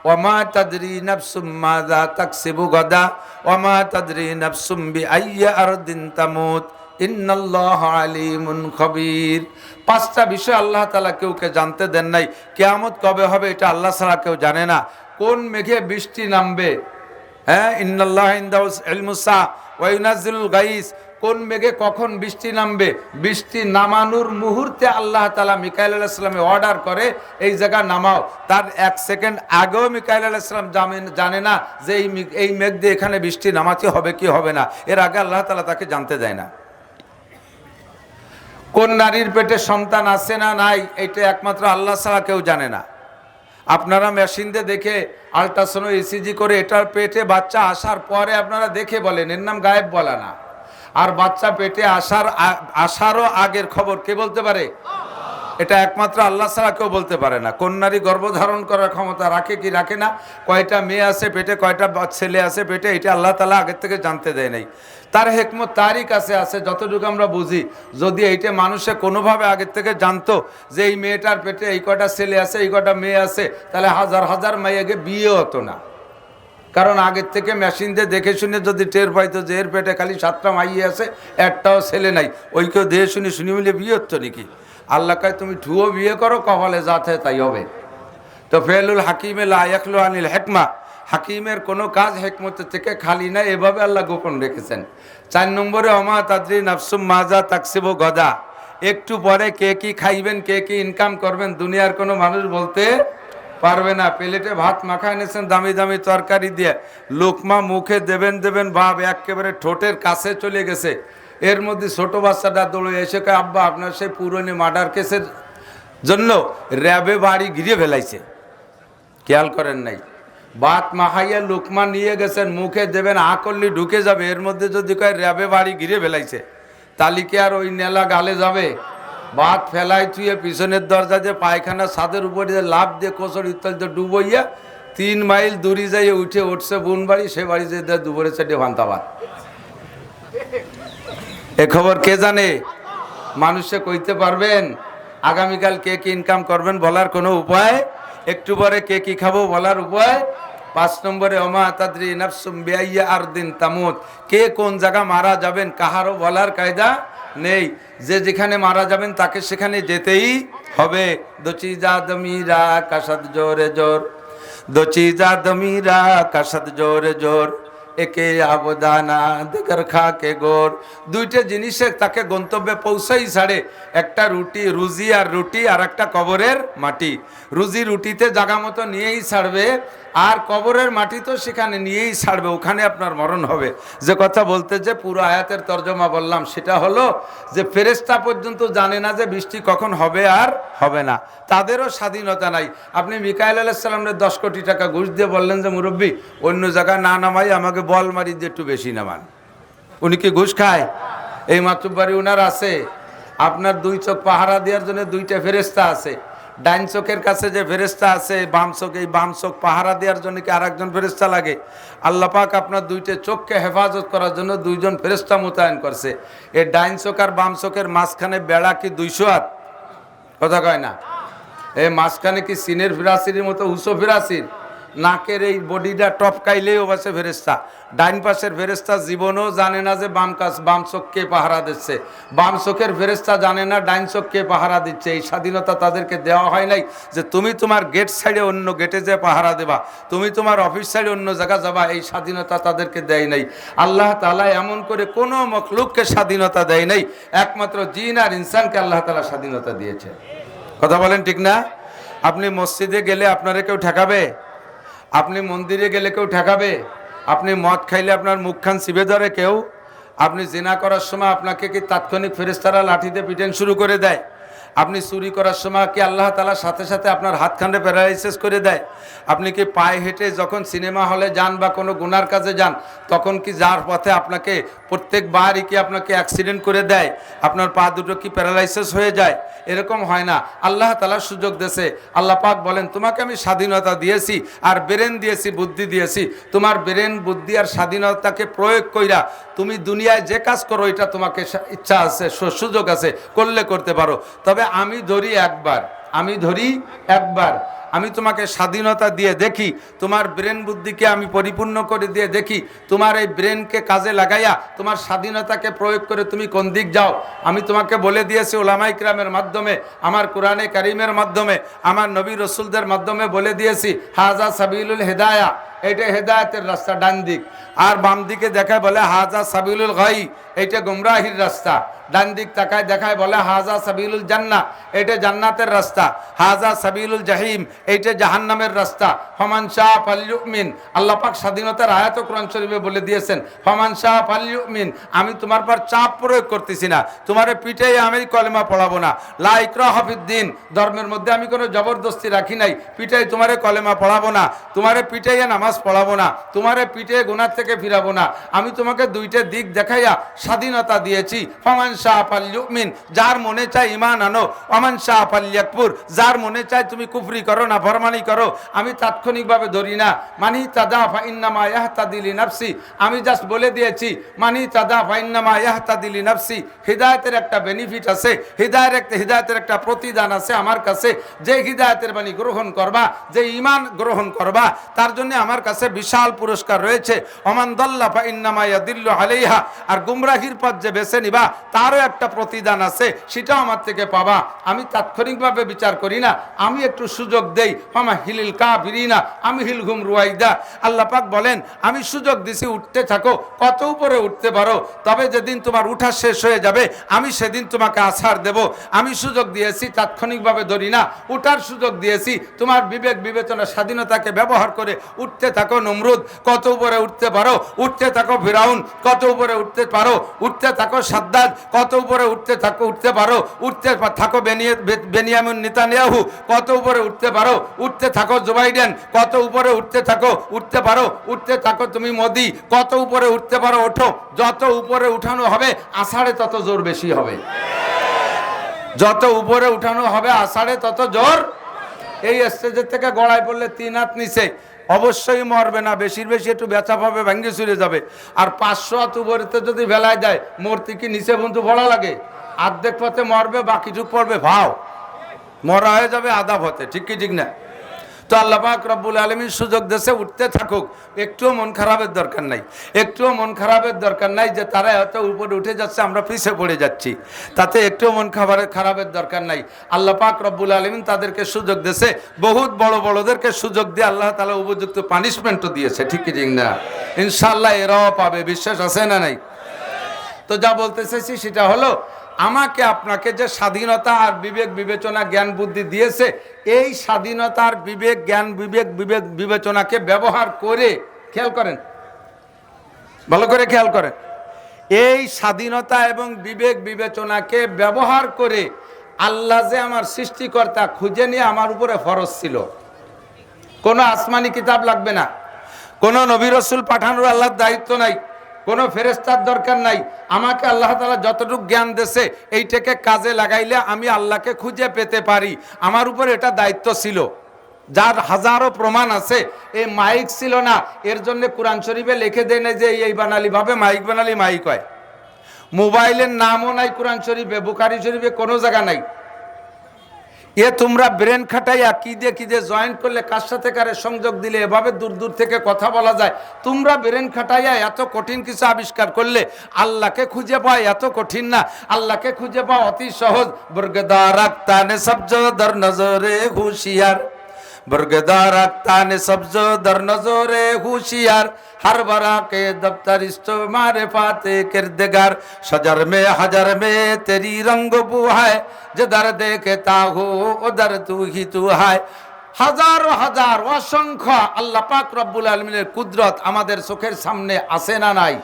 ওয়া মা তাদরি নাফসুম মাযা তাকসিবু গাদা ওয়া মা তাদরি নাফসুম বিআইয়ি আরদিন তামুত ইন্নাল্লাহা আলিমুন খবীর। পাঁচটা বিষয় আল্লাহ তাআলা কেউকে জানতে দেন নাই। কিয়ামত কবে হবে এটা আল্লাহ ছাড়া কেউ জানে না। কোন মেঘে বৃষ্টি নামবে, হ্যাঁ, ইন্নাল্লাহা ইনদাহু ইলমুস সাআ ওয়া ইউনাজ্জিলুল গায়স, কোন মেঘে কখন বৃষ্টি নামবে, বৃষ্টি নামানোর মুহূর্তে আল্লাহ তাআলা মিকাইল আলাইহিস সালামে অর্ডার করে এই জায়গা নামাও। তার 1 সেকেন্ড আগেও মিকাইল আলাইহিস সালাম জানে না যে এই মেঘ দিয়ে এখানে বৃষ্টি নামাতে হবে কি হবে না। এর আগে আল্লাহ তাআলা তাকে জানতে দেয় না। কোন নারীর পেটে সন্তান আছে না নাই, এটা একমাত্র আল্লাহ ছাড়া কেউ জানে না। আপনারা মেশিন দিয়ে দেখে আল্ট্রাসাউন্ড ইসিজি করে এটার পেটে বাচ্চা আসার পরে আপনারা দেখে বলেন, এর নাম গায়েব বলা না। আর বাচ্চা পেটে আসারও আগের খবর কে বলতে পারে? এটা একমাত্র আল্লাহ ছাড়া কেউ বলতে পারে না। কোন নারী গর্ভধারণ করার ক্ষমতা রাখে কি রাখে না, কয়টা মেয়ে আছে পেটে, কয়টা ছেলে আছে পেটে, এটা আল্লাহ তাআলা আগের থেকে জানতে দেয় নাই। তার হিকমত তারই কাছে আছে, যতটুকু আমরা বুঝি। যদি এইটা মানুষে কোনোভাবে আগের থেকে জানতো যে এই মেয়েটার পেটে এই কয়টা ছেলে আছে, এই কয়টা মেয়ে আছে, তাহলে হাজার হাজার মেয়েকে বিয়ে হতো না। কারণ আগের থেকে মেশিন দিয়ে দেখে শুনে যদি টের পাইতো যে এর পেটে খালি 7টা মাইয়ে আছে, একটাও ছেলে নাই, ওই কেউ দেখে শুনে মিলে বিয়ে হতো নাকি? আল্লাহ কয় তুমি ঠুয়ো বিয়ে করো, কপালে যাতে তাই হবে। তো ফেলুল হাকিমে লা ইয়াখলু আনিল হিকমা, হাকিমের কোনো কাজ হিকমতের থেকে খালি না, এভাবে আল্লাহ গোপন রেখেছেন। 4 নম্বরে ওমা তাদরি নাফসুম মাজা তাকসিবু গদা, একটু পরে কে কি খাইবেন, কে কি ইনকাম করবেন, দুনিয়ার কোনো মানুষ বলতে পারবে না। প্লেটে ভাত মাখা এনেছেন দামি দামি তরকারি দিয়ে, লোকমা মুখে দেবেন ভাব একেবারে ঠোঁটের কাছে চলে গেছে। এর মধ্যে ছোট বাচ্চাটা দৌড়ে এসে কয়, আব্বা আপনার সেই পুরনো মার্ডার কেসের জন্য র্যাবে বাড়ি ঘিরে ফেলাইছে, খেয়াল করেন নাই? ভাত মাখাইয়া লোকমা নিয়ে গেছেন, মুখে দেবেন, আকল্লি ঢুকে যাবে, এর মধ্যে যদি কয় র্যাবে বাড়ি ঘিরে ফেলাইছে, তাহলে কি আর ওই নেলা গালে যাবে? ভাত ফেলাই থুয়ে পিছনের দরজা দিয়ে পায়খানা ছাদের উপরে লাভ দিয়ে কচড় ইত্যাদি ডুবইয়া 3 মাইল দূরে যাইয়ে উঠছে বোন বাড়ি, সে বাড়ি যে দুপুরে 4টে ভান্তা ভাত। এ খবর কে জানে? মানুষে কইতে পারবেন? আগামীকাল কে কি ইনকাম করবেন বলার কোনো উপায়? একটু পরে কে কি খাবো বলার উপায়? 5 নম্বরে ওমা তাদরি নাফসুম বিআইয়ি আরদিন তামুত, কে কোন জায়গা মারা যাবেন কাহারও বলার কায়দা নেই। যে যেখানে মারা যাবেন তাকে সেখানে যেতেই হবে। দোচিজা দমিরা কাসাদ জোরে জোর, দোচিজা দমিরা কাসাদ জোরে জোর, একে আবদানা দেখার খাকে গোর। 2টে জিনিসে তাকে গন্তব্যে পৌঁছাই ছাড়ে, একটা রুজি আর রুটি, আর একটা কবরের মাটি। রুজি রুটিতে জায়গা মতো নিয়েই ছাড়বে, আর কবরের মাটি তো সেখানে নিয়েই ছাড়বে, ওখানে আপনার মরণ হবে। যে কথা বলতে যে পুরো আয়াতের তর্জমা বললাম, সেটা হলো যে ফেরেশতা পর্যন্ত জানে না যে বৃষ্টি কখন হবে আর হবে না, তাদেরও স্বাধীনতা নাই। আপনি মিকাইল আলাইহিস সালামের 10 কোটি টাকা ঘুষ দিয়ে বললেন যে মুরব্বী অন্য জায়গায় না নামাই আমাকে বল মারি দিয়ে একটু বেশি নামান, উনি কি ঘুষ খায়? এই মাতুব্বারি উনার আছে। আপনার 2 চোখ পাহারা দেওয়ার জন্য 2টা ফেরেশতা আছে। ডাইন চোখের কাছে যে ফেরেশতা আছে, বাম চোখ, এই বাম চোখ পাহারা দেওয়ার জন্য কি আরেকজন ফেরেশতা লাগে? আল্লাহ পাক আপনার 2টে চোখকে হেফাজত করার জন্য 2 জন ফেরেশতা মোতায়েন করছে। এই ডাইন চোখ আর বাম চোখের মাঝখানে বেড়া কি 200 হাত? কথা কয় না? এই মাঝখানে কি সিনের ফিরাসির মতো উঁচু ফিরাসির? নাকের এই বডিটা টপকাইলেই ও পাশে ফেরেশতা। ডাইন পাশের ফেরেশতা জীবনও জানে না যে বাম চোখকে পাহারা দিচ্ছে, বাম চোখের ফেরেশতা জানে না ডাইন চোখকে পাহারা দিচ্ছে। এই স্বাধীনতা তাদেরকে দেওয়া হয় নাই যে তুমি তোমার গেট সাইডে অন্য গেটে যে পাহারা দেবা, তুমি তোমার অফিস সাইডে অন্য জায়গা যাবা, এই স্বাধীনতা তাদেরকে দেয় নাই। আল্লাহ তাআলা এমন করে কোনো মখলুককে স্বাধীনতা দেয় নাই, একমাত্র জিন আর ইনসানকে আল্লাহ তাআলা স্বাধীনতা দিয়েছে। কথা বলেন ঠিক না? আপনি মসজিদে গেলে আপনারে কেউ ঠেকাবে? আপনি মন্দিরে গেলে কেউ ঠেকাবে? আপনি মদ খাইলে আপনার মুখখান চিবে ধরে কেউ? আপনি জিনা করার সময় আপনাকে কি তাৎক্ষণিক ফেরেশতারা লাঠিতে পিটেন শুরু করে দেয়? আপনি চুরি করার সময় কি আল্লাহ তাআলা সাথে সাথে আপনার হাতখানে প্যারালাইসিস করে দেয়? আপনি কি পায়ে হেঁটে যখন সিনেমা হলে যান বা কোনো গুনার কাজে যান তখন কি যার পথে আপনাকে প্রত্যেকবারই কি আপনাকে অ্যাক্সিডেন্ট করে দেয়? আপনার পা দুটো কি প্যারালাইসিস হয়ে যায়? এরকম হয় না। আল্লাহ তাআলা সুযোগ দেছে। আল্লাহ পাক বলেন, তোমাকে আমি স্বাধীনতা দিয়েছি আর ব্রেন দিয়েছি, বুদ্ধি দিয়েছি। তোমার ব্রেন, বুদ্ধি আর স্বাধীনতাকে প্রয়োগ কইরা তুমি দুনিয়ায় যে কাজ করো এটা তোমাকে ইচ্ছা আছে, সুযোগ আছে, করলে করতে পারো। তবে আমি ধরি একবার আমি তোমাকে স্বাধীনতা দিয়ে দেখি, তোমার ব্রেন বুদ্ধিকে আমি পরিপূর্ণ করে দিয়ে দেখি, তোমার এই ব্রেনকে কাজে লাগাইয়া তোমার স্বাধীনতাকে প্রয়োগ করে তুমি কোন দিক যাও। আমি তোমাকে বলে দিয়েছি উলামায়ে কিরামের মাধ্যমে, আমার কোরআনে কারিমের মাধ্যমে, আমার নবী রসুলদের মাধ্যমে বলে দিয়েছি, হাজা সাবিলুল হেদায়া, এইটা হেদায়েতের রাস্তা ডান দিক। আর বাম দিকে দেখায় বলে হাজা সাবিলুল গাই, এইটা গুমরাহির রাস্তা। ডান দিক তাকায় দেখায় বলে হাজা সাবিলুল জান্নাহ, এটা জান্নাতের রাস্তা। হাজা সাবিলুল জাহিম, এইটা জাহান্নামের রাস্তা। ফমান শাহ ফালইউমিন, আল্লাহ পাক স্বাধীনতার আয়াত কোরআন শরীফে বলে দিয়েছেন, ফমান শাহ ফালইউমিন। আমি তোমার পর চাপ প্রয়োগ করতেছি না, তোমারে পিঠে আমি কলেমা পড়াবো না। লা ইকরাহা ফিদ্দিন, ধর্মের মধ্যে আমি কোনো জবরদস্তি রাখি নাই। পিঠে তোমারে কলেমা পড়াবো না, তোমারে পিঠে নামাজ পড়াবো না, তোমারে পিঠে গুনাহ থেকে ফিরাবো না। আমি তোমাকে দুইটা দিক দেখাইয়া স্বাধীনতা দিয়েছি। ফমান শাহ ফালইউমিন, যার মনে চায় ঈমান আনো, ওমান শাহ ফালইয়াকফুর, যার মনে চায় তুমি কুফরি করো না, ফরমানি করো। আমি তাৎক্ষণিকভাবে ধরি না। মানি তাদা ফাইন্নামা ইয়াহতাদি লিনাফসি, আমি জাস্ট বলে দিয়েছি মানি তাদা ফাইন্নামা ইয়াহতাদি লিনাফসি। হিদায়াতের একটা বেনিফিট আছে, হিদায়াতের একটা প্রতিদান আছে আমার কাছে। যে হিদায়াতের বাণী গ্রহণ করবা, যে ঈমান গ্রহণ করবা, তার জন্য আমার কাছে বিশাল পুরস্কার রয়েছে। ওমান দাল্লা ফাইন্নামা ইয়াদিল্লু আলাইহা, আর গুমরাহির পথ যে বেছে নিবা তারও একটা প্রতিদান আছে, সেটাও আমার থেকে পাবা। আমি তাৎক্ষণিকভাবে বিচার করি না, আমি একটু সুযোগ দেই। ফামা হিলিল কাফিরিনা আমি হিলহুম রুয়াইদা। আল্লাহ পাক বলেন, আমি সুযোগ দিছি, উঠতে থাকো, কত উপরে উঠতে পারো। তবে যেদিন তোমার উঠা শেষ হয়ে যাবে আমি সেদিন তোমাকে আছাড় দেব। আমি সুযোগ দিয়েছি, তাৎক্ষণিকভাবে ধরি না। উঠার সুযোগ দিয়েছি, তোমার বিবেক বিবেচনা স্বাধীনতাকে ব্যবহার করে উঠতে থাকো। নমরুদ, কত উপরে উঠতে পারো, উঠতে থাকো। ফিরাউন, কত উপরে উঠতে পারো, উঠতে থাকো। সাদ্দাদ, কত উপরে উঠতে পারো, উঠতে থাকো। বেনিয়ামিন নেতানিয়াহু, কত উপরে উঠতে পারো, উঠতে থাকো। জো বাইডেন, কত উপরে উঠতে পারো, উঠতে থাকো। তুমি মোদি, কত উপরে উঠতে পারো, ওঠো। যত উপরে উঠানো হবে আষাঢ়ে তত জোর বেশি হবে। যত উপরে উঠানো হবে আষাঢ়ে তত জোর। এই স্টেজের থেকে গড়াই পড়লে 3 হাত নিচে অবশ্যই মরবে না, বেশির বেশি একটু বেচা পাবে, ভেঙে চুরে যাবে। আর 500 হাত উপরেতে যদি ভেলায় যায়, মূর্তি কি নিচে বন্ধু ভরা লাগে? অর্ধেক পথে মরবে, বাকিটুক পড়বে ভাও, মরা হয়ে যাবে আধা পথে। ঠিক কি ঠিক না? তো আল্লাহ পাক রব্বুল আলামিন সুযোগ দেশে উঠতে থাকুক, একটুও মন খারাপের দরকার নাই, একটুও মন খারাপের দরকার নাই যে তারা এত উপরে উঠে যাচ্ছে আমরা পিছিয়ে পড়ে যাচ্ছি, তাতে একটুও মন খারাপের দরকার নাই। আল্লাহ পাক রব্বুল আলামিন তাদেরকে সুযোগ দেশে, বহুত বড় বড়দেরকে সুযোগ দিয়ে আল্লাহ তাআলা উপযুক্ত পানিশমেন্টও দিয়েছে। ঠিক কি ঠিক না? ইনশাআল্লাহ এরাও পাবে, বিশ্বাস আছে না নাই? তো যা বলতে চাইছি সেটা হলো, আমাকে আপনাকে যে স্বাধীনতা আর বিবেক বিবেচনা জ্ঞান বুদ্ধি দিয়েছে, এই স্বাধীনতার বিবেক জ্ঞান বিবেচনাকে ব্যবহার করে, খেয়াল করেন, ভালো করে খেয়াল করেন, এই স্বাধীনতা এবং বিবেক বিবেচনাকে ব্যবহার করে আল্লাহ যে আমার সৃষ্টিকর্তা খুঁজে নিয়ে আমার উপরে ফরজ ছিল। কোনো আসমানি কিতাব লাগবে না, কোনো নবী রাসূল পাঠানোর আল্লাহর দায়িত্ব নাই, কোনো ফেরেশতার দরকার নাই। আমাকে আল্লাহ তাআলা যতটুকু জ্ঞান দেছে এইটাকে কাজে লাগাইলে আমি আল্লাহকে খুঁজে পেতে পারি, আমার উপর এটা দায়িত্ব ছিল। যার হাজারো প্রমাণ আছে। এই মাইক ছিল না, এর জন্য কোরআন শরীফে লিখে দেয় না যে এই বানালি ভাবে মাইক বানালি মাইক হয়। মোবাইলের নামও নাই কোরআন শরীফে, বুখারী শরীফে কোনো জায়গা নাই। এ তোমরা ব্রেন খাটাইয়া কি দিয়ে জয়েন্ট করলে কার সাথে কারে সংযোগ দিলে এভাবে দূর দূর থেকে কথা বলা যায়। তোমরা ব্রেন খাটাইয়া এত কঠিন কিছু আবিষ্কার করলে আল্লাহকে খুঁজে পাওয়া এত কঠিন না, আল্লাহকে খুঁজে পাওয়া অতি সহজ। বরগদার আক্তানে সবজদর নজরে হুশিয়ার बरगदार अख्तान सब्जो दर नजोरे होशियार हर बरा के दफ्तर इस्तो मारे फाते किरदगार शजर में हजर में तेरी रंग बू है जिधर देखता हो उधर तू ही तू है হাজারো হাজার অসংখ্য আল্লাহ পাক রব্বুল আলামিনের কুদরত আমাদের চোখের সামনে আছে না নাই?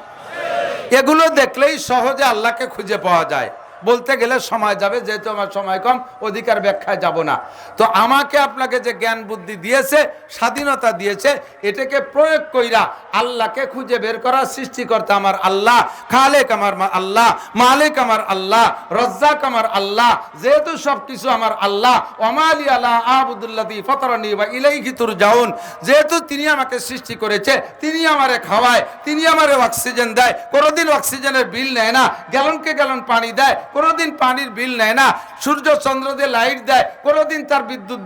এগুলো দেখলেই সহজে আল্লাহকে খুঁজে পাওয়া যায়। বলতে গেলে সময় যাবে, যেহেতু আমার সময় কম অধিকার ব্যাখ্যায় যাব না। তো আমাকে আপনাকে যে জ্ঞান বুদ্ধি দিয়েছে, স্বাধীনতা দিয়েছে, এটাকে প্রয়োগ কইরা আল্লাহকে খুঁজে বের করা। সৃষ্টিকর্তা আমার আল্লাহ, খালেক আমার আল্লাহ, মালিক আমার আল্লাহ, রজ্জাক আমার আল্লাহ, যেহেতু সবকিছু আমার আল্লাহ। ওমালি আলা আবুদুল্লাযী ফাতারানি ওয়া ইলাইহি তুরজাউন, যেহেতু তিনি আমাকে সৃষ্টি করেছে, তিনি আমারে খাওয়ায়, তিনি আমারে অক্সিজেন দেয়, কোনোদিন অক্সিজেনের বিল নেয় না, গ্যালনকে গ্যালন পানি দেয়, কোনোদিন পানির বিল নেয় না, সূর্য চন্দ্র দিয়ে লাইট দেয়, কোনোদিন তার বিদ্যুৎ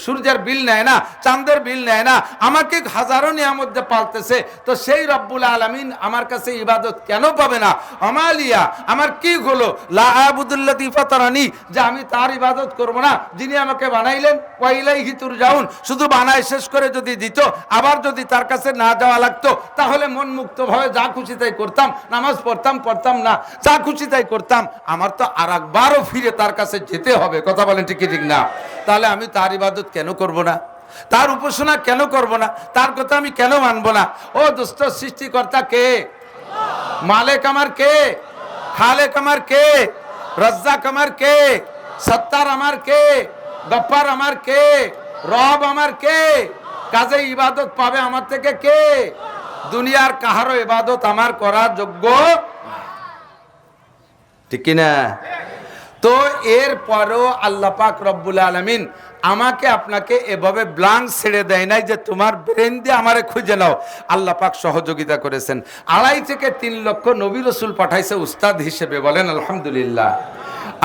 সূর্যের বিল নেয় না, চাঁদের বিল নেয় না, আমাকে হাজারো নিয়ামত দিয়ে পালতেছে। তো সেই রব্বুল আলামিন আমার কাছে ইবাদত কেন পাবে না? আমালিয়া আমার কি হলো লা আবুদুল্লাযী ফাতারানি, যে আমি তার ইবাদত করব না যিনি আমাকে বানাইলেন। ওয়া ইলাইহি তুরজাউন, শুধু বানায় শেষ করে যদি দিত, আবার যদি তার কাছে না যাওয়া লাগতো, তাহলে মন মুক্তভাবে যা খুশি তাই করতাম, নামাজ পড়তাম না, যা খুশি তাই করতাম। আমার তো আর একবারও ফিরে তার কাছে যেতে হবে। কথা বলেন ঠিক ঠিক না? তাহলে আমি তার ইবাদত কেন করব না? তার উপাসনা কেন করব না? তার কথা আমি কেন মানব না? ও দোস্ত, সৃষ্টিকর্তা কে? মালিক আমার কে? খালেক আমার কে? রজ্জাক আমার কে? সত্তার আমার কে? গফফার আমার কে? রব আমার কে? কাজে ইবাদত পাবে আমার থেকে কে? দুনিয়ার কাহারও ইবাদত আমার করার যোগ্য, ঠিক কিনা? তো এর পরেও আল্লাহ পাক রব্বুল আলামিন আমাকে আপনাকে এভাবে ব্লাঙ্ক ছেড়ে দেয় নাই যে তোমার ব্রেন দিয়ে আমারে খুঁজে নাও। আল্লাহ পাক সহযোগিতা করেছেন। 2.5 থেকে 3 লক্ষ নবী রাসূল পাঠাইছে উস্তাদ হিসেবে, বলেন আলহামদুলিল্লাহ।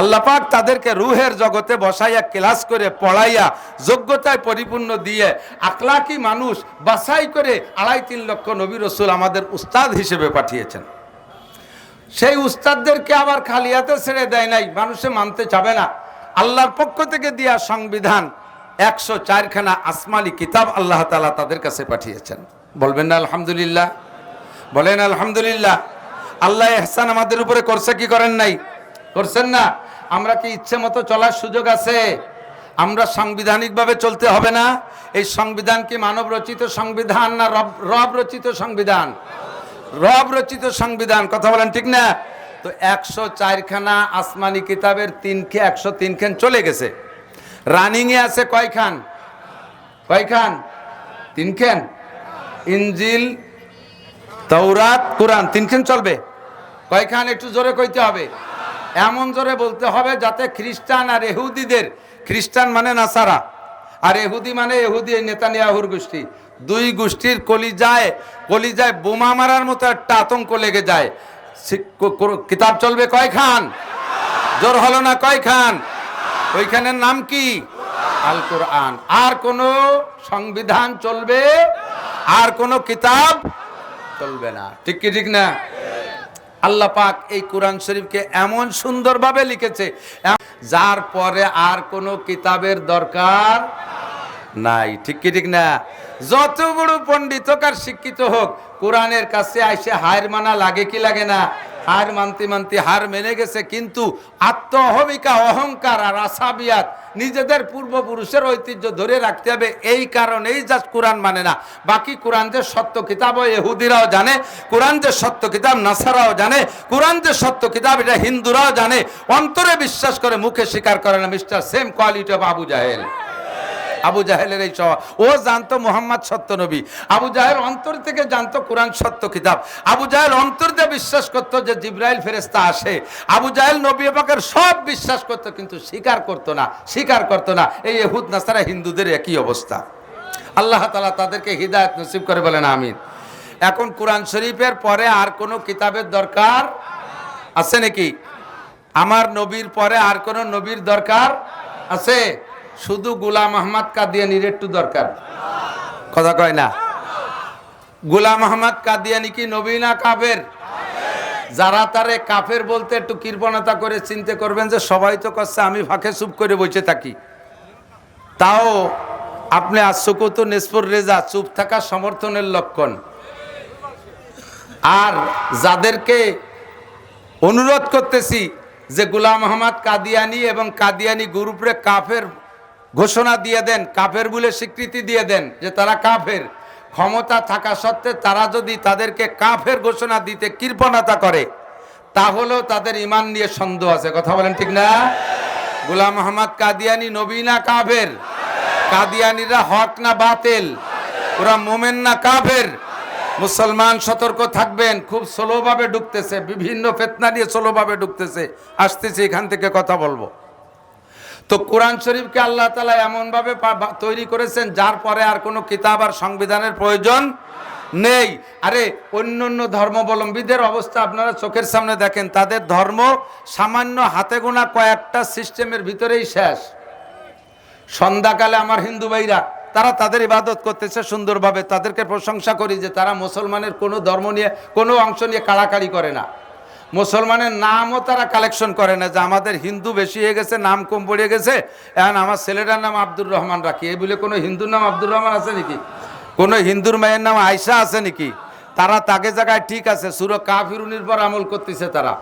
আল্লাহ পাক তাদেরকে রুহের জগতে বসাইয়া ক্লাস করে পড়াইয়া যোগ্যতায় পরিপূর্ণ দিয়ে আখলাকি মানুষ বাছাই করে 2.5-3 লক্ষ নবী রাসূল আমাদের উস্তাদ হিসেবে পাঠিয়েছেন। সেই উস্তাদদেরকে আবার খালি হাতে ছেড়ে দেয় নাই, মানুষে মানতে চাবে না। আল্লাহর পক্ষ থেকে দেয়া সংবিধান 104 খানা আসমানি কিতাব আল্লাহ তাআলা তাদের কাছে পাঠিয়েছেন। বলবেন না আলহামদুলিল্লাহ? বলেন আলহামদুলিল্লাহ। আল্লাহ ইহসান আমাদের উপরে করছে কি করেন নাই? করছেন না? আমরা কি ইচ্ছে মতো চলার সুযোগ আছে? আমরা সাংবিধানিকভাবে চলতে হবে না? এই সংবিধান কি মানব রচিত সংবিধান না রব রচিত সংবিধান? রব রচিত সংবিধান। কথা বলেন ঠিক না? তো 104 খানা আসমানি কিতাবের 103 খান চলে গেছে। রানিং এ আছে কয় খান? 3 খান। ইনজিল, তাওরাত, কোরআন 3 খান চলবে। কয় খান? একটু জোরে কইতে হবে, এমন জোরে বলতে হবে যাতে খ্রিস্টান আর ইহুদিদের, খ্রিস্টান মানে নাসারা আর ইহুদি মানে ইহুদি নেতানিয়াহুর গোষ্ঠী, 2 গোষ্ঠীর কলিজায় বোমা মারার মতো একটা আতঙ্ক লেগে যায়। কিতাব চলবে কয় খান? জোর হলো না? কয় খান? ওইখানের নাম কি? আল কোরআন। আর কোন সংবিধান চলবে, আর কোন কিতাব চলবে না। ঠিক কি ঠিক না? আল্লাহ পাক এই কোরআন শরীফকে এমন সুন্দরভাবে লিখেছে, যার পরে আর কোন কিতাবের দরকার নাই। ঠিক কি ঠিক না? যত বড় পণ্ডিত হোক আর শিক্ষিত হোক, কোরআনের কাছে আইসে হার মানা লাগে কি লাগে না? হার মানতে হার মেনে গেছে, কিন্তু আত্ম অহমিকা, অহংকার আর আসাবিয়াত, নিজেদের পূর্বপুরুষের ঐতিহ্য ধরে রাখতে হবে। এই কারণেই জাস্ট কোরআন মানে না। বাকি কোরআন যে সত্য কিতাব ইহুদিরাও জানে, কোরআন যে সত্য কিতাব নাসারাও জানে, কোরআন যে সত্য কিতাব এটা হিন্দুরাও জানে। অন্তরে বিশ্বাস করে, মুখে স্বীকার করে না। Mister same quality of Abu জাহেল। আবু জাহেলের এই স্বভাব। ও জানতো মুহাম্মদ সত্য নবী। আবু জাহেল অন্তর থেকে জানতো কোরআন সত্য কিতাব। আবু জাহেল অন্তর দিয়ে বিশ্বাস করতো যে জিবরাইল ফেরেশতা আসে। আবু জাহেল নবী পাকের সব বিশ্বাস করতো, কিন্তু স্বীকার করতো না। এই ইহুদ নাসারা হিন্দুদের একই অবস্থা। আল্লাহ তাআলা তাদেরকে হিদায়াত নসিব করে, বলেন আমিন। এখন কোরআন শরীফের পরে আর কোনো কিতাবের দরকার আছে নাকি? আমার নবীর পরে আর কোনো নবীর দরকার আছে? শুধু গোলাম আহমদ কাদিয়ানির একটু দরকার। কথা কয় না? গোলাম আহমদ কাদিয়ানি কি নবী না কাফের? যারা তারে কাফের বলতে একটু কৃপণতা করে চিন্তা করবেন যে সবাই তো করছে, আমি ফাঁকে চুপ করে বসে থাকি। তাও আপনি আসুকুতু নিসফুর রেজা, চুপ থাকা সমর্থনের লক্ষণ। আর যাদেরকে অনুরোধ করতেছি যে গোলাম মোহাম্মদ কাদিয়ানি এবং কাদিয়ানি গ্রুপরে কাফের ঘোষণা দিয়ে দেন, কাফের বলে স্বীকৃতি দিয়ে দেন যে তারা কাফের, ক্ষমতা থাকা সত্ত্বে তারা যদি তাদেরকে কাফের ঘোষণা দিতে কৃপণতা করে তাহলেও তাদের ঈমান নিয়ে সন্দেহ আছে। কথা বলেন ঠিক না? গোলাম মোহাম্মদ কাদিয়ানি নবী না কাফের? কাদিয়ানিরা হক না বাতিল? ওরা মোমেন না কাফের? মুসলমান সতর্ক থাকবেন, খুব স্লোভাবে ঢুকতেছে, বিভিন্ন ফিতনা নিয়ে স্লোভাবে ঢুকতেছে। আসতেছি, এখান থেকে কথা বলবো। তো কোরআন শরীফকে আল্লাহ তাআলা এমনভাবে তৈরি করেছেন যার পরে আর কোনো কিতাব আর সংবিধানের প্রয়োজন নেই। আরে অন্য অন্য ধর্মাবলম্বীদের অবস্থা আপনারা চোখের সামনে দেখেন, তাদের ধর্ম সামান্য হাতে গোনা কয়েকটা সিস্টেমের ভিতরেই শেষ। সন্ধ্যাকালে আমার হিন্দু ভাইরা তারা তাদের ইবাদত করতেছে সুন্দরভাবে, তাদেরকে প্রশংসা করি যে তারা মুসলমানের কোনো ধর্ম নিয়ে কোনো অংশ নিয়ে কাড়াকাড়ি করে না। মুসলমানের নামও তারা কালেকশন করে না যে আমাদের হিন্দু বেশি হয়ে গেছে, নাম কম পড়ে গেছে, এখন আমার ছেলেটার নাম আব্দুর রহমান রাখি। এই বলে কোনো হিন্দুর নাম আব্দুর রহমান আছে নাকি? কোনো হিন্দুর মায়ের নাম আয়সা আছে নাকি? তারা তাকে জায়গায় ঠিক আছে, সূরা কাফিরুনের পর আমল করতেছে তারা।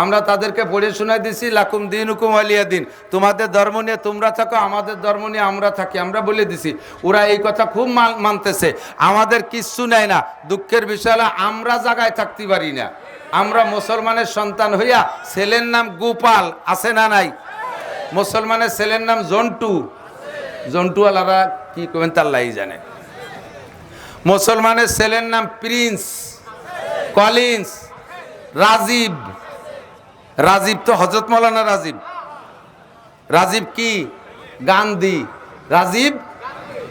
আমরা তাদেরকে পড়ে শোনাই দিছি লাকুম দিনুকুম ওয়ালিয়া দিন, তোমাদের ধর্ম নিয়ে তোমরা থাকো, আমাদের ধর্ম নিয়ে আমরা থাকি, আমরা বলে দিছি। ওরা এই কথা খুব মানতেছে, আমাদের কিচ্ছু নেয় না। দুঃখের বিষয় হলো আমরা জায়গায় থাকতে পারি না। আমরা মুসলমানের সন্তান হইয়া ছেলের নাম গোপাল আছে না নাই? মুসলমানের ছেলের নাম জন্টু, জন্টুওয়ালারা কি করবেন তাল্লাই জানে। মুসলমানের ছেলের নাম প্রিন্স, কলিন্স, রাজীব। রাজীব তো হযরত মাওলানা রাজীব। রাজীব কি? গান্ধী। রাজীব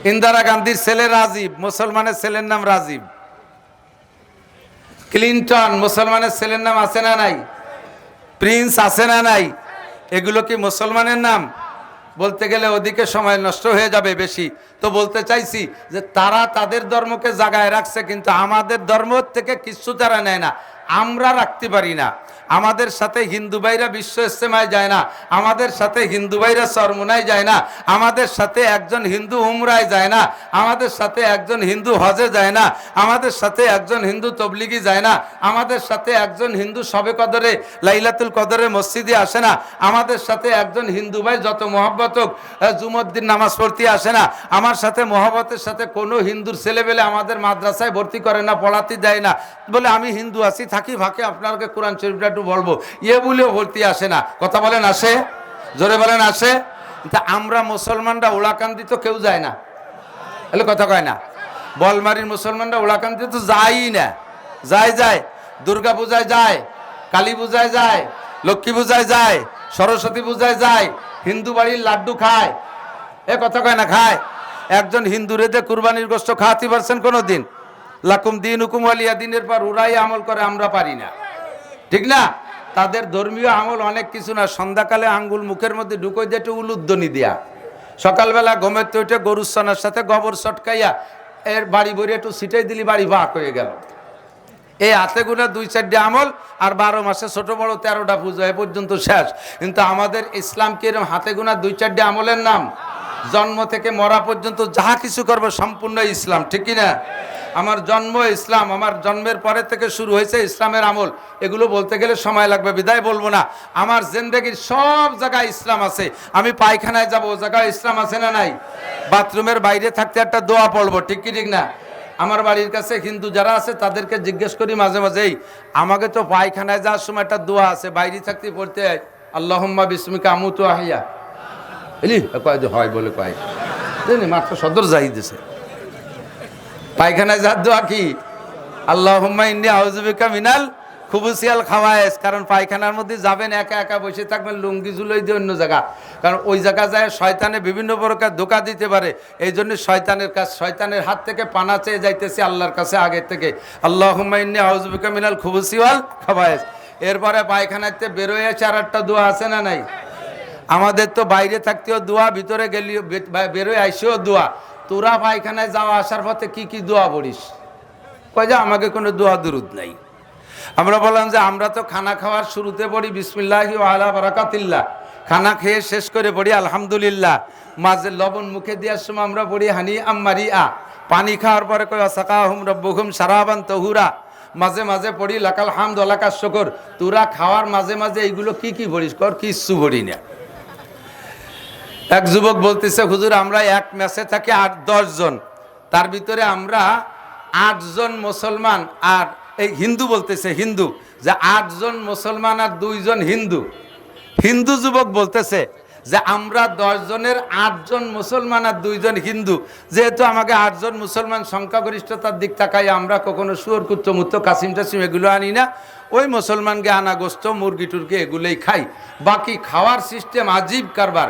ইন্দিরা গান্ধীর ছেলে রাজীব, মুসলমানের ছেলের নাম রাজীব। ক্লিন্টন মুসলমানের ছেলের নাম আছে না নাই? প্রিন্স আছে না নাই? এগুলো কি মুসলমানের নাম? বলতে গেলে ওদিকে সময় নষ্ট হয়ে যাবে বেশি। তো বলতে চাইছি যে তারা তাদের ধর্মকে জাগায় রাখছে, কিন্তু আমাদের ধর্ম থেকে কিছু তারা নেয় না, আমরা রাখতে পারি না। আমাদের সাথে হিন্দু ভাইরা বিশ্ব ইজতেমায় যায় না, আমাদের সাথে হিন্দু ভাইরা চরমোনায় যায় না, আমাদের সাথে একজন হিন্দু উমরায় যায় না, আমাদের সাথে একজন হিন্দু হজে যায় না, আমাদের সাথে একজন হিন্দু তবলিগি যায় না, আমাদের সাথে একজন হিন্দু শবে কদরে লাইলাতুল কদরে মসজিদে আসে না, আমাদের সাথে একজন হিন্দু ভাই যত মহব্বত হোক জুমুদ্দিন নামাজ পড়তে আসে না, আমার সাথে মহব্বতের সাথে কোনো হিন্দুর ছেলেবেলে আমাদের মাদ্রাসায় ভর্তি করে না, পড়াতে দেয় না। বলে আমি হিন্দু আছি, থাকি ফাঁকে আপনাকে কোরআন শরীফটা একটু বলবো, ইয়ে বলেও ভর্তি আসে না। কথা বলেন আসে? জোরে বলেন আসে? তা আমরা মুসলমানরা ওলাকান্দি তো কেউ যায় না, এলে কথা কয় না। বলমারির মুসলমানরা ওলাকান্দি তো যায়ই না। যায় দুর্গা পূজায় যায়, কালী পূজায় যায়, লক্ষ্মী পূজায় যায়, সরস্বতী পূজায় যায়, হিন্দু বাড়ির লাড্ডু খায়, এ কথা কয় না? খায়। একজন হিন্দু রেদে কুরবানির গোশত খাওয়াতে পারছেন কোনোদিন? লাকুম দিনুকুম ওয়ালিয়া দিনের পর ওরাই আমল করে, আমরা পারি না, ঠিক না? তাদের ধর্মীয় আমল অনেক কিছু না। সন্ধ্যাকালে আঙ্গুল মুখের মধ্যে ঢুকোই দিয়ে একটু উলুধ্বনি দেয়া, সকালবেলা ঘুমের তো উঠে গরুর ছানার সাথে গোবর চটকাইয়া এর বাড়ি ভরে একটু ছিটাই দিলি, বাড়ি ভাগ হয়ে গেল। এই হাতে গোনা 2-4টা আমল, আর 12 মাসে ছোট বড় 13টা পূজা, এ পর্যন্ত শেষ। কিন্তু আমাদের ইসলাম কি এরকম হাতে গোনা 2-4টা আমলের নাম? জন্ম থেকে মরা পর্যন্ত যাহা কিছু করবো সম্পূর্ণ ইসলাম, ঠিক কিনা? আমার জন্ম ইসলাম, আমার জন্মের পরে থেকে শুরু হয়েছে ইসলামের আমল। এগুলো বলতে গেলে সময় লাগবে, বিদায় বলবো না। আমার জিন্দেগির সব জায়গায় ইসলাম আছে। আমি পায়খানায় যাব, ও জায়গায় ইসলাম আছে না নাই? বাথরুমের বাইরে থাকতে একটা দোয়া পড়বো, ঠিক কি ঠিক না? আমার বাড়ির কাছে হিন্দু যারা আছে তাদেরকে জিজ্ঞেস করি মাঝে মাঝেই, আমাকে তো পায়খানায় যাওয়ার সময় একটা দোয়া আছে, বাইরে থাকতে পড়তে হয়, আল্লাহুম্মা বিসমিকা আমুতু আহিয়া, এলি কয় হয় বলে কয় মাত্র সদর যাই দিছে। পায়খানায় যার দোয়া কি? আল্লাহুম্মা ইন্নী আউযু বিকা মিনাল খুবুসিয়াল খাওয়ায়েস। কারণ পায়খানার মধ্যে যাবেন, একা একা বসে থাকবেন, লুঙ্গি ঝুলোই দিয়ে অন্য জায়গা, কারণ ওই জায়গা যায় শয়তানে বিভিন্ন প্রকার ধোঁকা দিতে পারে। এই জন্য শয়তানের কাছে, শয়তানের হাত থেকে পানা চেয়ে যাইতেছি আল্লাহর কাছে আগে থেকে, আল্লাহুম্মা ইন্নী আউযু বিকা মিনাল খুবুসিয়াল খাওয়ায়েস। এরপরে পায়খানাতে বেরোয় আর একটা দোয়া আছে না নাই? আমাদের তো বাইরে থাকতেও দোয়া, ভিতরে গেলেও, বেরোয় আইসেও দোয়া। তোরা পায়খানায় যাওয়া আসার পথে কি কি দোয়া পড়িস? কয় যে আমাকে কোনো দোয়া দুরুদ নাই। আমরা বললাম যে আমরা তো খানা খাওয়ার শুরুতে পড়ি বিসমিল্লাহি ওয়া আলা বারাকাতিল্লাহ, খানা খেয়ে শেষ করে পড়ি আলহামদুলিল্লাহ, মাঝে লবণ মুখে দেওয়ার সময় আমরা পড়ি হানি আম্মারি আ, পানি খাওয়ার পরে কই সাকাহুম রব্বুহুম শারাবান তাহুরা, মাঝে মাঝে পড়ি লাকাল হামদ ওয়া লাকাশ শুকর। তোরা খাওয়ার মাঝে মাঝে এইগুলো কি পড়িস? কর কিচ্ছু পড়ি না। এক যুবক বলতেছে, হুজুর আমরা এক ম্যাচে থাকি 8-10 জন, তার ভিতরে আমরা 8 জন মুসলমান আর এই হিন্দু, বলতেছে হিন্দু, যে 8 জন মুসলমান আর 2 জন হিন্দু। হিন্দু যুবক বলতেছে যে আমরা 10 জনের 8 জন মুসলমান আর 2 জন হিন্দু, যেহেতু আমাকে 8 জন মুসলমান সংখ্যাগরিষ্ঠতার দিক তাকাই আমরা কখনো শুয়োর কুত্তমুত্ত কাসিম টাসিম এগুলো আনি না, ওই মুসলমানকে আনা গোস্ত মুরগি টুরগি এগুলোই খাই। বাকি খাওয়ার সিস্টেম আজীব কারবার।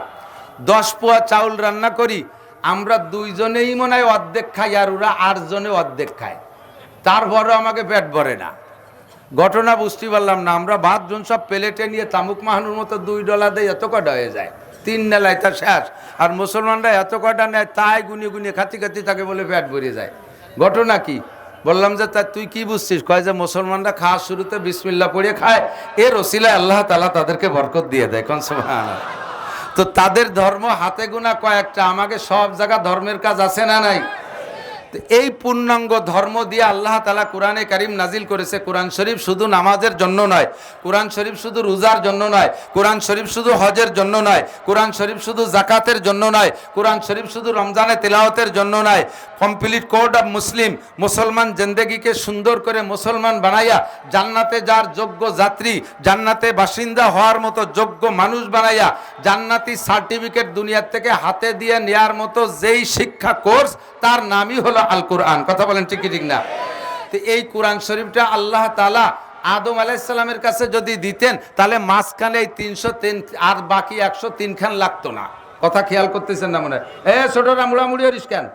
10 পোয়া চাউল রান্না করি, আমরা 2 জনেই মনে হয় অর্ধেক খাই আর ওরা 8 জনে অর্ধেক খায়, তারপরও আমাকে পেট ভরে না। ঘটনা বুঝতে পারলাম না, আমরা ভাত জন সব প্লেটে নিয়ে তামুক মাহানুর মতো $2 দেয়, এত কটা হয়ে যায়, 3 নেলায় তা শেষ। আর মুসলমানরা এত কটা নেয়, তাই গুনিয়ে গুনিয়ে খাতি তাকে বলে পেট ভরে যায়। ঘটনা কি? বললাম যে তা তুই কি বুঝছিস? কয় যে মুসলমানরা খাওয়ার শুরুতে বিসমিল্লাহ পড়ে খায়, এর ওসিলায় আল্লাহ তাআলা তাদেরকে বরকত দিয়ে দেয়। কোন সুবহানাল্লাহ। তো তাদের ধর্ম হাতে গোনা কয়েকটা, আমাকে সব জায়গা ধর্মের কাজ আছে না নাই? এই পূর্ণাঙ্গ ধর্ম দিয়ে আল্লাহ তাআলা কোরআনে কারীম নাজিল করেছে। কোরআন শরীফ শুধু নামাজের জন্য নয়, কোরআন শরীফ শুধু রোজার জন্য নয়, কোরআন শরীফ শুধু হজের জন্য নয়, কোরআন শরীফ শুধু যাকাতের জন্য নয়, কোরআন শরীফ শুধু রমজানে তেলাওয়াতের জন্য নয়। কমপ্লিট কোড অফ মুসলিম, মুসলমান জিন্দেগিকে সুন্দর করে মুসলমান বানাইয়া জান্নাতে যার যোগ্য যাত্রী, জান্নাতে বাসিন্দা হওয়ার মতো যোগ্য মানুষ বানাইয়া জান্নাতি সার্টিফিকেট দুনিয়ার থেকে হাতে দিয়ে নেয়ার মতো যেই শিক্ষা কোর্স, তার নামই হলো আল কোরআন। কথা বলেন ঠিক কি ঠিক না? তো এই কোরআন শরীফটা আল্লাহ তাআলা আদম আলাইহিস সালামের কাছে যদি দিতেন, তাহলে মাঝখানে এই 303 আর বাকি 103 খান লাগতো না। কথা খেয়াল করতেছেন না মনে হয়? ছোটরা মুড়ামুড়ি হরিস কেন?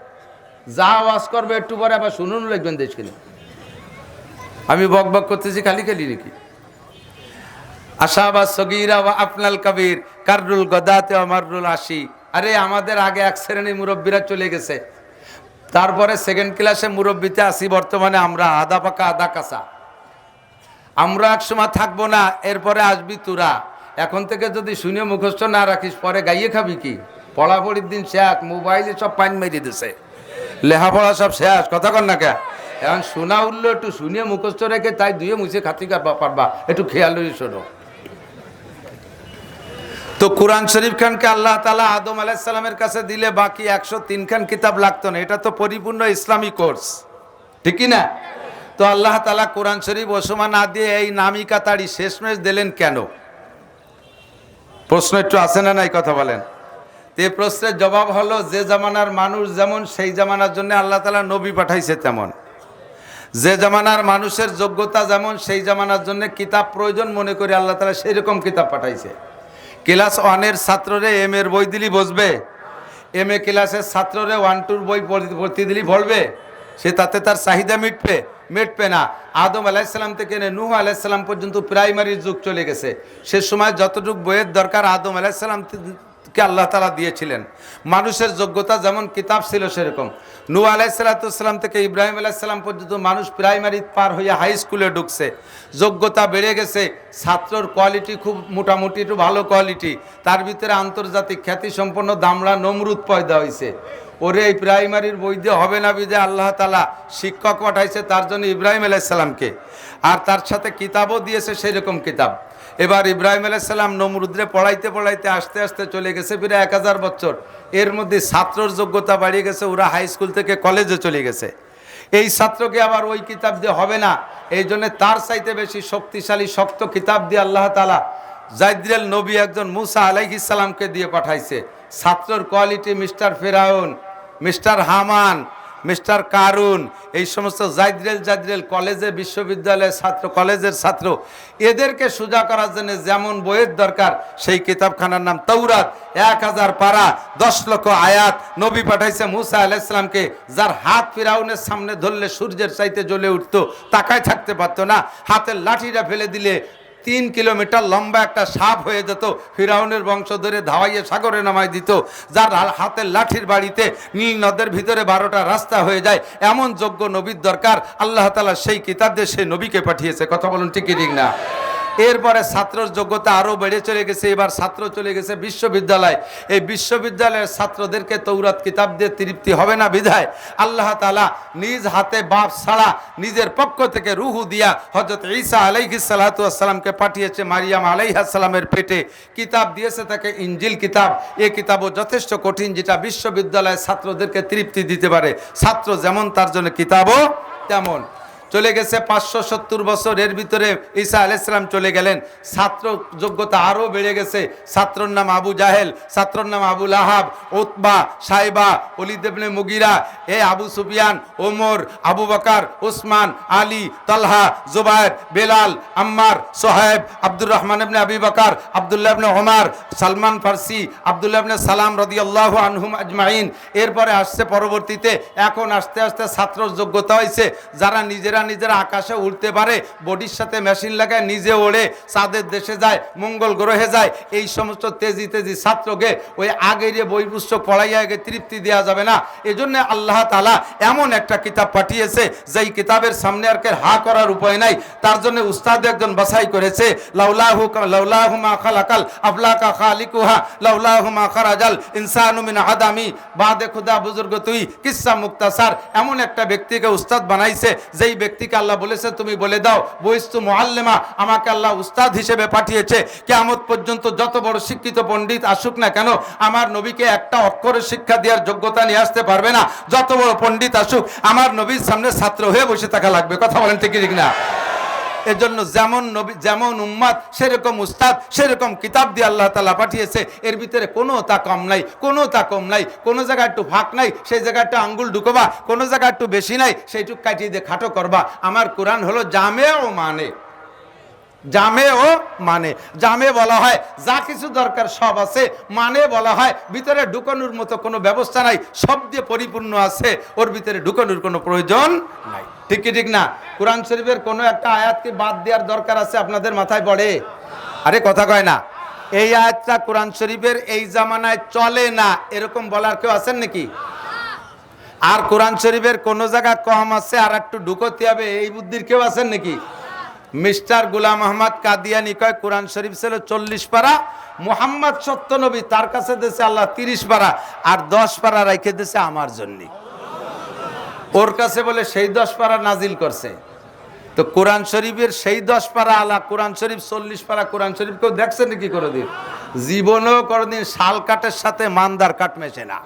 যা ওয়াজ করবে একটু পরে আবার শুনুন লিখবেন দেশ কিনে। আমি বক বক করতেছি খালি খালি নাকি? আশাবা সগীরা ওয়া আফনাল কবির কাররুল গদাতে ওয়া মাররুল আশি। আরে আমাদের আগে এক শ্রেণীর মুরব্বীরা চলে গেছে, তারপরে সেকেন্ড ক্লাসে মুরব্বিতে আসি, বর্তমানে আমরা আধা পাকা আধা কাঁচা। আমরা এক সময় থাকবো না, এরপরে আসবি তোরা। এখন থেকে যদি শুনে মুখস্থ না রাখিস, পরে গাইয়ে খাবি কি? পড়াপড়ির দিন শেষ, মোবাইলে সব পানি মেরে দিছে, লেখাপড়া সব শেষ। কথা কর না কে? এখন শোনা উঠলো, একটু শুনে মুখস্থ রেখে তাই ধুয়ে মুছে খাতি পারবা, একটু খেয়াল শোনো। তো কোরআন শরীফ খানকে আল্লাহ তাআলা আদম আলাইহিস সালামের কাছে দিলে বাকি 103 খান কিতাব লাগতো না। এটা তো পরিপূর্ণ ইসলামী কোর্স, ঠিক না? তো আল্লাহ তাআলা কোরআন শরীফ ওসমা না দিয়ে এই নামিকা তাড়ি শেষমেশ দিলেন কেন? প্রশ্ন একটু আছে না নাই? কথা বলেন। তে প্রশ্নের জবাব হলো, যে জামানার মানুষ যেমন সেই জামানার জন্য আল্লাহ তাআলা নবী পাঠাইছে তেমন, যে জামানার মানুষের যোগ্যতা যেমন সেই জামানার জন্য কিতাব প্রয়োজন মনে করে আল্লাহ তাআলা সেই রকম কিতাব পাঠাইছে। ক্লাস 1-এর ছাত্ররে এম এর বই দিলি বসবে? এম এ ক্লাসের ছাত্ররে 1-2 বই পড়তে দিলি পড়বে? সে তাতে তার চাহিদা মিটবে না। আদম আলাইহিস সালাম থেকে নূহ আলাইহিস সালাম পর্যন্ত প্রাইমারির যুগ চলে গেছে। সে সময় যতটুকু বইয়ের দরকার আদম আলাইহিস সালামকে আল্লাহ তাআলা দিয়েছিলেন। মানুষের যোগ্যতা যেমন কিতাব ছিল সেরকম। নূহ আলাইহিস সালাম থেকে ইব্রাহিম আলাইহিস সালাম পর্যন্ত মানুষ প্রাইমারি পার হয়ে হাই স্কুলে ঢুকছে, যোগ্যতা বেড়ে গেছে। ছাত্রর কোয়ালিটি খুব মোটামুটি একটু ভালো কোয়ালিটি, তার ভিতরে আন্তর্জাতিক খ্যাতিসম্পন্ন দামড়া নমরুদ পয়দা হয়েছে। ওরে এই প্রাইমারির বই দিয়ে হবে না, বিদে আল্লাহ তাআলা শিক্ষক পাঠাইছে তার জন্য ইব্রাহিম আলাইহিস সালামকে, আর তার সাথে কিতাবও দিয়েছে সেই রকম কিতাব। এবার ইব্রাহিম আলাইহিস সালাম নমরুদরে পড়াইতে পড়াইতে আস্তে আস্তে চলে গেছে প্রায় 1000 বছর। এর মধ্যে ছাত্রর যোগ্যতা বাড়িয়ে গেছে, ওরা হাই স্কুল থেকে কলেজে চলে গেছে। এই ছাত্রকে আবার ওই কিতাব দিয়ে হবে না, এই জন্য তার চাইতে বেশি শক্তিশালী শক্ত কিতাব দিয়ে আল্লাহ তাআলা জাইদ্রেল নবী একজন মুসা আলাইহিস সালামকে দিয়ে পাঠাইছে। ছাত্রর কোয়ালিটি মিস্টার ফেরাউন, মিস্টার হামান, মিস্টার কারুন, এই সমস্ত জাইদ্রেল কলেজে বিশ্ববিদ্যালয়ের ছাত্র, কলেজের ছাত্র, এদেরকে সোজা করার জন্য যেমন বইয়ের দরকার সেই কিতাবখানার নাম তাওরাত। 1000 পারা, 10 লক্ষ আয়াত। নবী পাঠাইছে মুসা আলাইহিস সালামকে, যার হাত ফিরাউনের সামনে ধরলে সূর্যের চাইতে জ্বলে উঠতো, তাকায় থাকতে পারতো না। হাতের লাঠিটা ফেলে দিলে 3 কিলোমিটার লম্বা একটা সাপ হয়ে যেত, ফিরাউনের বংশ ধরে ধাওয়াইয়ে সাগরে নামাই দিত। যার হাতের লাঠির বাড়িতে নীল নদের ভিতরে 12টা রাস্তা হয়ে যায়, এমন যোগ্য নবীর দরকার। আল্লাহ তাআলা সেই কিতাব দিয়ে সেই নবীকে পাঠিয়েছে। কথা বলুন ঠিক কি ঠিক না? এরপরে ছাত্রর যোগ্যতা আরও বেড়ে চলে গেছে, এবার ছাত্র চলে গেছে বিশ্ববিদ্যালয়। এই বিশ্ববিদ্যালয়ের ছাত্রদেরকে তৌরাত কিতাব দিয়ে তৃপ্তি হবে না বিধায় আল্লাহ তাআলা নিজ হাতে বাপ ছাড়া নিজের পক্ষ থেকে রুহু দিয়া হযরত ঈসা আলাইহিস সালাতু ওয়াস সালামকে পাঠিয়েছে মারিয়াম আলাইহিস সালামের পেটে, কিতাব দিয়েছে তাকে ইনজিল কিতাব। এই কিতাবও যথেষ্ট কঠিন, যেটা বিশ্ববিদ্যালয়ের ছাত্রদেরকে তৃপ্তি দিতে পারে। ছাত্র যেমন তার জন্য কিতাবও তেমন। চলে গেছে 570 বছর, এর ভিতরে ঈসা আলাইহিস সালাম চলে গেলেন, ছাত্র যোগ্যতা আরও বেড়ে গেছে। ছাত্রর নাম আবু জাহেল, ছাত্রর নাম আবু লাহাব, উতবা, সাইবা, ওলিদ ইবনে মুগিরা, আবু সুফিয়ান, ওমর, আবু বকর, উসমান, আলী, তালহা, জুবায়ের, বেলাল, আম্মার, সোহেব, আব্দুর রহমান ইবনে আবি বকর, আব্দুল্লাহ ইবনে ওমর, সালমান ফারসি, আব্দুল্লাহ ইবনে সালাম রাদিয়াল্লাহু আনহুম আজমাইন। এরপরে আসছে পরবর্তীতে, এখন আস্তে আস্তে ছাত্রর যোগ্যতা হয়েছে যারা নিজেরা আকাশে উড়তে পারে, বডির সাথে মেশিন লাগায় নিজে ওড়ে, চাঁদের দেশে যায়, মঙ্গল গ্রহে যায়। এই সমস্ত তেজি ছাত্রকে ওই আগের বই পুস্তক পড়াইয়া আগে তৃপ্তি দেওয়া যাবে না। এজন্য আল্লাহ তাআলা এমন একটা কিতাব পাঠিয়েছে যেই কিতাবের সামনে আর কে হা করার উপায় নাই। তার জন্য উস্তাদ একজন বাছাই করেছে, লাউলাহু মা খালাকাল আফলাকা খালিকুহা লাউলাহু মা খারাজাল ইনসানু মিন আদামি বাদে খুদা বুজুর্গ তুই কিসসা মুক্তাসার। এমন একটা ব্যক্তিকে উস্তাদ বানাইছে যেই ব্যক্তিকে আল্লাহ বলেছে তুমি বলে দাও বইস্তু মুআল্লিমা, আমাকে আল্লাহ উস্তাদ হিসেবে পাঠিয়েছে। কিয়ামত পর্যন্ত যত বড় শিক্ষিত পণ্ডিত আসুক না কেন, আমার নবীকে একটা অক্ষরের শিক্ষা দেওয়ার যোগ্যতা নিয়ে আসতে পারবে না। যত বড় পণ্ডিত আসুক, আমার নবীর সামনে ছাত্র হয়ে বসে থাকা লাগবে। কথা বলেন ঠিক না? এজন্য যেমন নবী যেমন উম্মাদ সেরকম উস্তাদ, সেরকম কিতাব দিয়ে আল্লাহ তাআলা পাঠিয়েছে। এর ভিতরে কোনো তা কম নাই, কোনো তা কম নাই, কোনো জায়গায় একটু ফাঁক নাই সেই জায়গায় একটু আঙ্গুল ঢুকবা, কোনো জায়গায় একটু বেশি নাই সেইটুক কাটিয়ে দিয়ে খাটো করবা। আমার কোরআন হলো জামে ও মানে, জামে ও মানে। জামে বলা হয় যা কিছু দরকার সব আছে, মানে বলা হয় ভিতরে ঢুকানোর মতো কোনো ব্যবস্থা নাই, সব দিয়ে পরিপূর্ণ আছে, ওর ভিতরে ঢুকানোর কোনো প্রয়োজন নাই। ঠিক কি ঠিক না? কোরআন শরীফের কোনো একটা আয়াতকে বাদ দেওয়ার দরকার আছে আপনাদের মাথায় পড়ে? আরে কথা কয় না। এই আয়াতটা কোরআন শরীফের এই জামানায় চলে না এরকম বলার কেউ আছেন নাকি? আর কোরআন শরীফের কোন জায়গা কম আছে আর একটু ঢুকতে হবে এই বুদ্ধির কেউ আছেন নাকি? মিস্টার গোলাম আহমদ কাদিয়ানি কয় কোরআন শরীফ ছিল 40 পারা, মুহাম্মদ সত্য নবী, তার কাছে দিয়েছে আল্লাহ 30 পারা, আর 10 পারা রেখে দিয়েছে আমার জন্য। ওর কাছে বলে সেই 10 পারা নাজিল করছে। তো কোরআন শরীফের সেই 10 পারা আলা, কোরআন শরীফ 40 পারা। কোরআন শরীফ কেউ দেখছে নাকি কোনোদিন? জীবনেও কোনোদিন শাল কাঠের সাথে মানদার কাঠ মেশে না।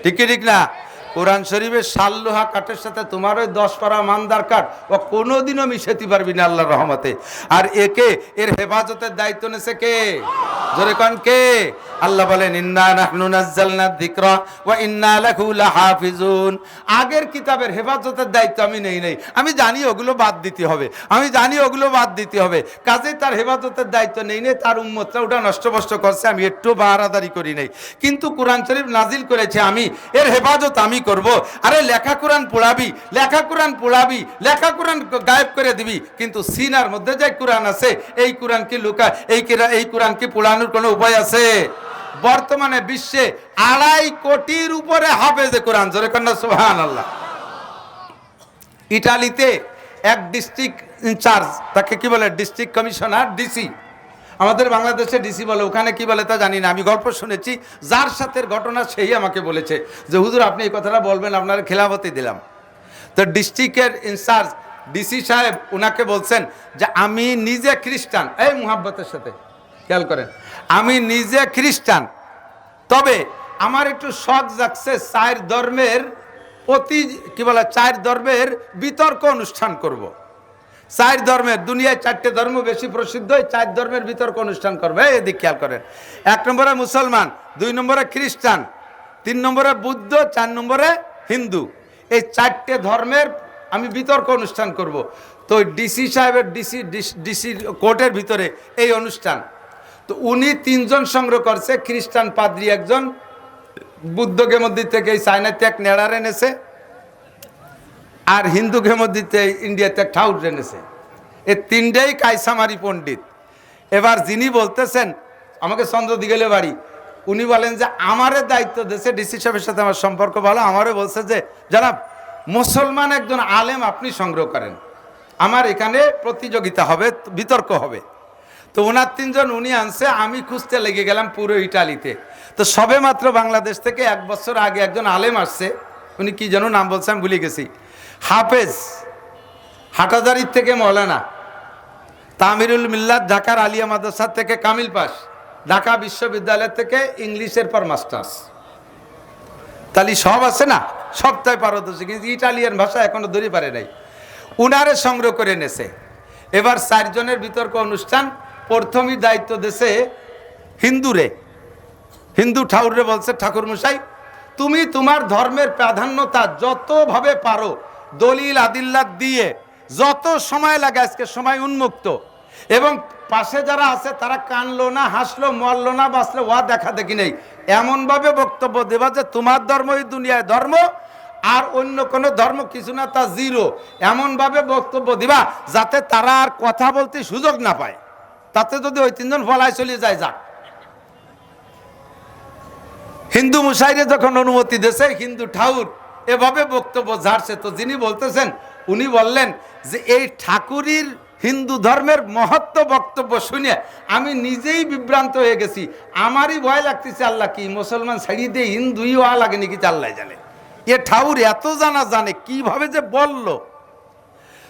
ঠিক কি ঠিক না? কোরআন শরীফের শাল লোহা কাঠের সাথে তোমার ওই 10 পারা মানদার কাঠ ও কোনোদিনও মিশাতে পারবি না আল্লাহর রহমতে। আর এর হেফাজতের দায়িত্ব নেছে কে? জোরে কোন কে? আল্লাহ বলেন ইন্না নাহনু নাযালনা যিকরা ওয়া ইন্না লাহু লাহাফিজুন। আগের কিতাবের হেফাজতের দায়িত্ব আমি নেই। আমি জানি ওগুলো বাদ দিতে হবে, আমি জানি ওগুলো বাদ দিতে হবে, কাজেই তার হেফাজতের দায়িত্ব নেই। তার উম্মতরা ওটা নষ্ট করছে, আমি একটু বাহারাদারি করি নাই। কিন্তু কোরআন শরীফ নাজিল করেছে আমি, এর হেফাজত আমি করব। আরে লেখা কোরআন পড়াবি, লেখা কোরআন পড়াবি, লেখা কোরআন গায়েব করে দিবি, কিন্তু সিনার মধ্যে যে কোরআন আছে এই কোরআন কি লুকা, এই কোরআন কি পড়ানোর কোনো উপায় আছে? বর্তমানে বিশ্বে 2.5 কোটির উপরে হাফেজে কোরআন। জোরে কন্যা সুবহানাল্লাহ। ইটালিতে এক ডিস্ট্রিক্ট ইনচার্জ, তাকে কি বলে ডিস্ট্রিক্ট কমিশনার, ডিসি। আমাদের বাংলাদেশে ডিসি বলে, ওখানে কি বলে তা জানি না, আমি গল্প শুনেছি। যার সাথে ঘটনা সেই আমাকে বলেছে যে হুজুর আপনি এই কথাটা বলবেন, আপনারা খেলাফতি দিলাম। তো ডিস্ট্রিক্টের ইনচার্জ ডিসি সাহেব ওনাকে বলছেন যে আমি নিজে খ্রিস্টান, এই মুহাব্বতের সাথে খেয়াল করেন, আমি নিজে খ্রিস্টান, তবে আমার একটু শখ জাগছে 4 ধর্মের চার ধর্মের বিতর্ক অনুষ্ঠান করব। 4 ধর্মের, দুনিয়ায় 4টে ধর্ম বেশি প্রসিদ্ধ, 4 ধর্মের বিতর্ক অনুষ্ঠান করবে। এদিক খেয়াল করেন, 1 নম্বরে মুসলমান, 2 নম্বরে খ্রিস্টান, 3 নম্বরে বুদ্ধ, 4 নম্বরে হিন্দু। এই 4টে ধর্মের আমি বিতর্ক অনুষ্ঠান করব। তো ডিসি সাহেবের ডিসি কোর্টের ভিতরে এই অনুষ্ঠান। তো উনি 3 জন সংগ্রহ করছে, খ্রিস্টান পাদ্রী একজন, বুদ্ধ গেমদ্দি থেকে এই চায়নাতে এক নেড়ার এনেছে, আর হিন্দু গেমদ্দিতে ইন্ডিয়াতে এক ঠাউর এনেছে। এই 3টেই কায়সামারি পণ্ডিত। এবার যিনি বলতেছেন, আমাকে চন্দ্র দিগেলে বাড়ি, উনি বলেন যে আমারে দায়িত্ব দিয়েছে, ডিসি সাহেবের সাথে আমার সম্পর্ক ভালো, আমারও বলছে যে জনাব মুসলমান একজন আলেম আপনি সংগ্রহ করেন, আমার এখানে প্রতিযোগিতা হবে, বিতর্ক হবে। তো ওনার তিনজন উনি আনছে, আমি খুঁজতে লেগে গেলাম পুরো ইটালিতে। তো সবে মাত্র বাংলাদেশ থেকে 1 বছর আগে একজন আলেম আসছে, উনি কি যেন নাম বলছে আমি ভুলে গেছি, হাফেজ, হাটাজারির থেকে মৌলানা, তামিরুল মিল্লাত ঢাকার আলিয়া মাদ্রাসা থেকে কামিল পাস, ঢাকা বিশ্ববিদ্যালয় থেকে ইংলিশের পর মাস্টার্স, তাহলে সব আছে না, সবটাই পারদর্শী, কিন্তু ইটালিয়ান ভাষা এখনো ধরে পারে নাই। উনারে সংগ্রহ করে এনেছে। এবার 4 জনের বিতর্ক অনুষ্ঠান। প্রথমই দায়িত্ব দেশে হিন্দুরে, হিন্দু ঠাকুরে বলছে, ঠাকুর মশাই তুমি তোমার ধর্মের প্রাধান্যতা যতভাবে পারো দলিল আদিল্লাত দিয়ে যত সময় লাগে, আজকে সময় উন্মুক্ত, এবং পাশে যারা আছে তারা কানলো না, হাসলো, মরলো না, বাঁচলো, ওয়া দেখা দেখি নেই, এমনভাবে বক্তব্য দেবা যে তোমার ধর্মই দুনিয়ায় ধর্ম, আর অন্য কোনো ধর্ম কিছু না, তা জিরো, এমনভাবে বক্তব্য দিবা যাতে তারা আর কথা বলতে সুযোগ না পায়। তাতে যদি ওই 3 জন ফলায় চলে যায়, যাক। হিন্দু মুসাইরে যখন অনুমতি দিয়েছে, হিন্দু ঠাকুর এভাবে বক্তব্য ঝাড়ছে। তো যিনি বলতেছেন উনি বললেন যে এই ঠাকুরের হিন্দু ধর্মের মহত্ব বক্তব্য শুনে আমি নিজেই বিভ্রান্ত হয়ে গেছি, আমারই ভয় লাগতেছে, আল্লাহ কি মুসলমান ছাড়িয়ে দিয়ে হিন্দুই হওয়া লাগে নাকি, আল্লাহ জানে। এ ঠাকুর এত জানে কিভাবে যে বলল।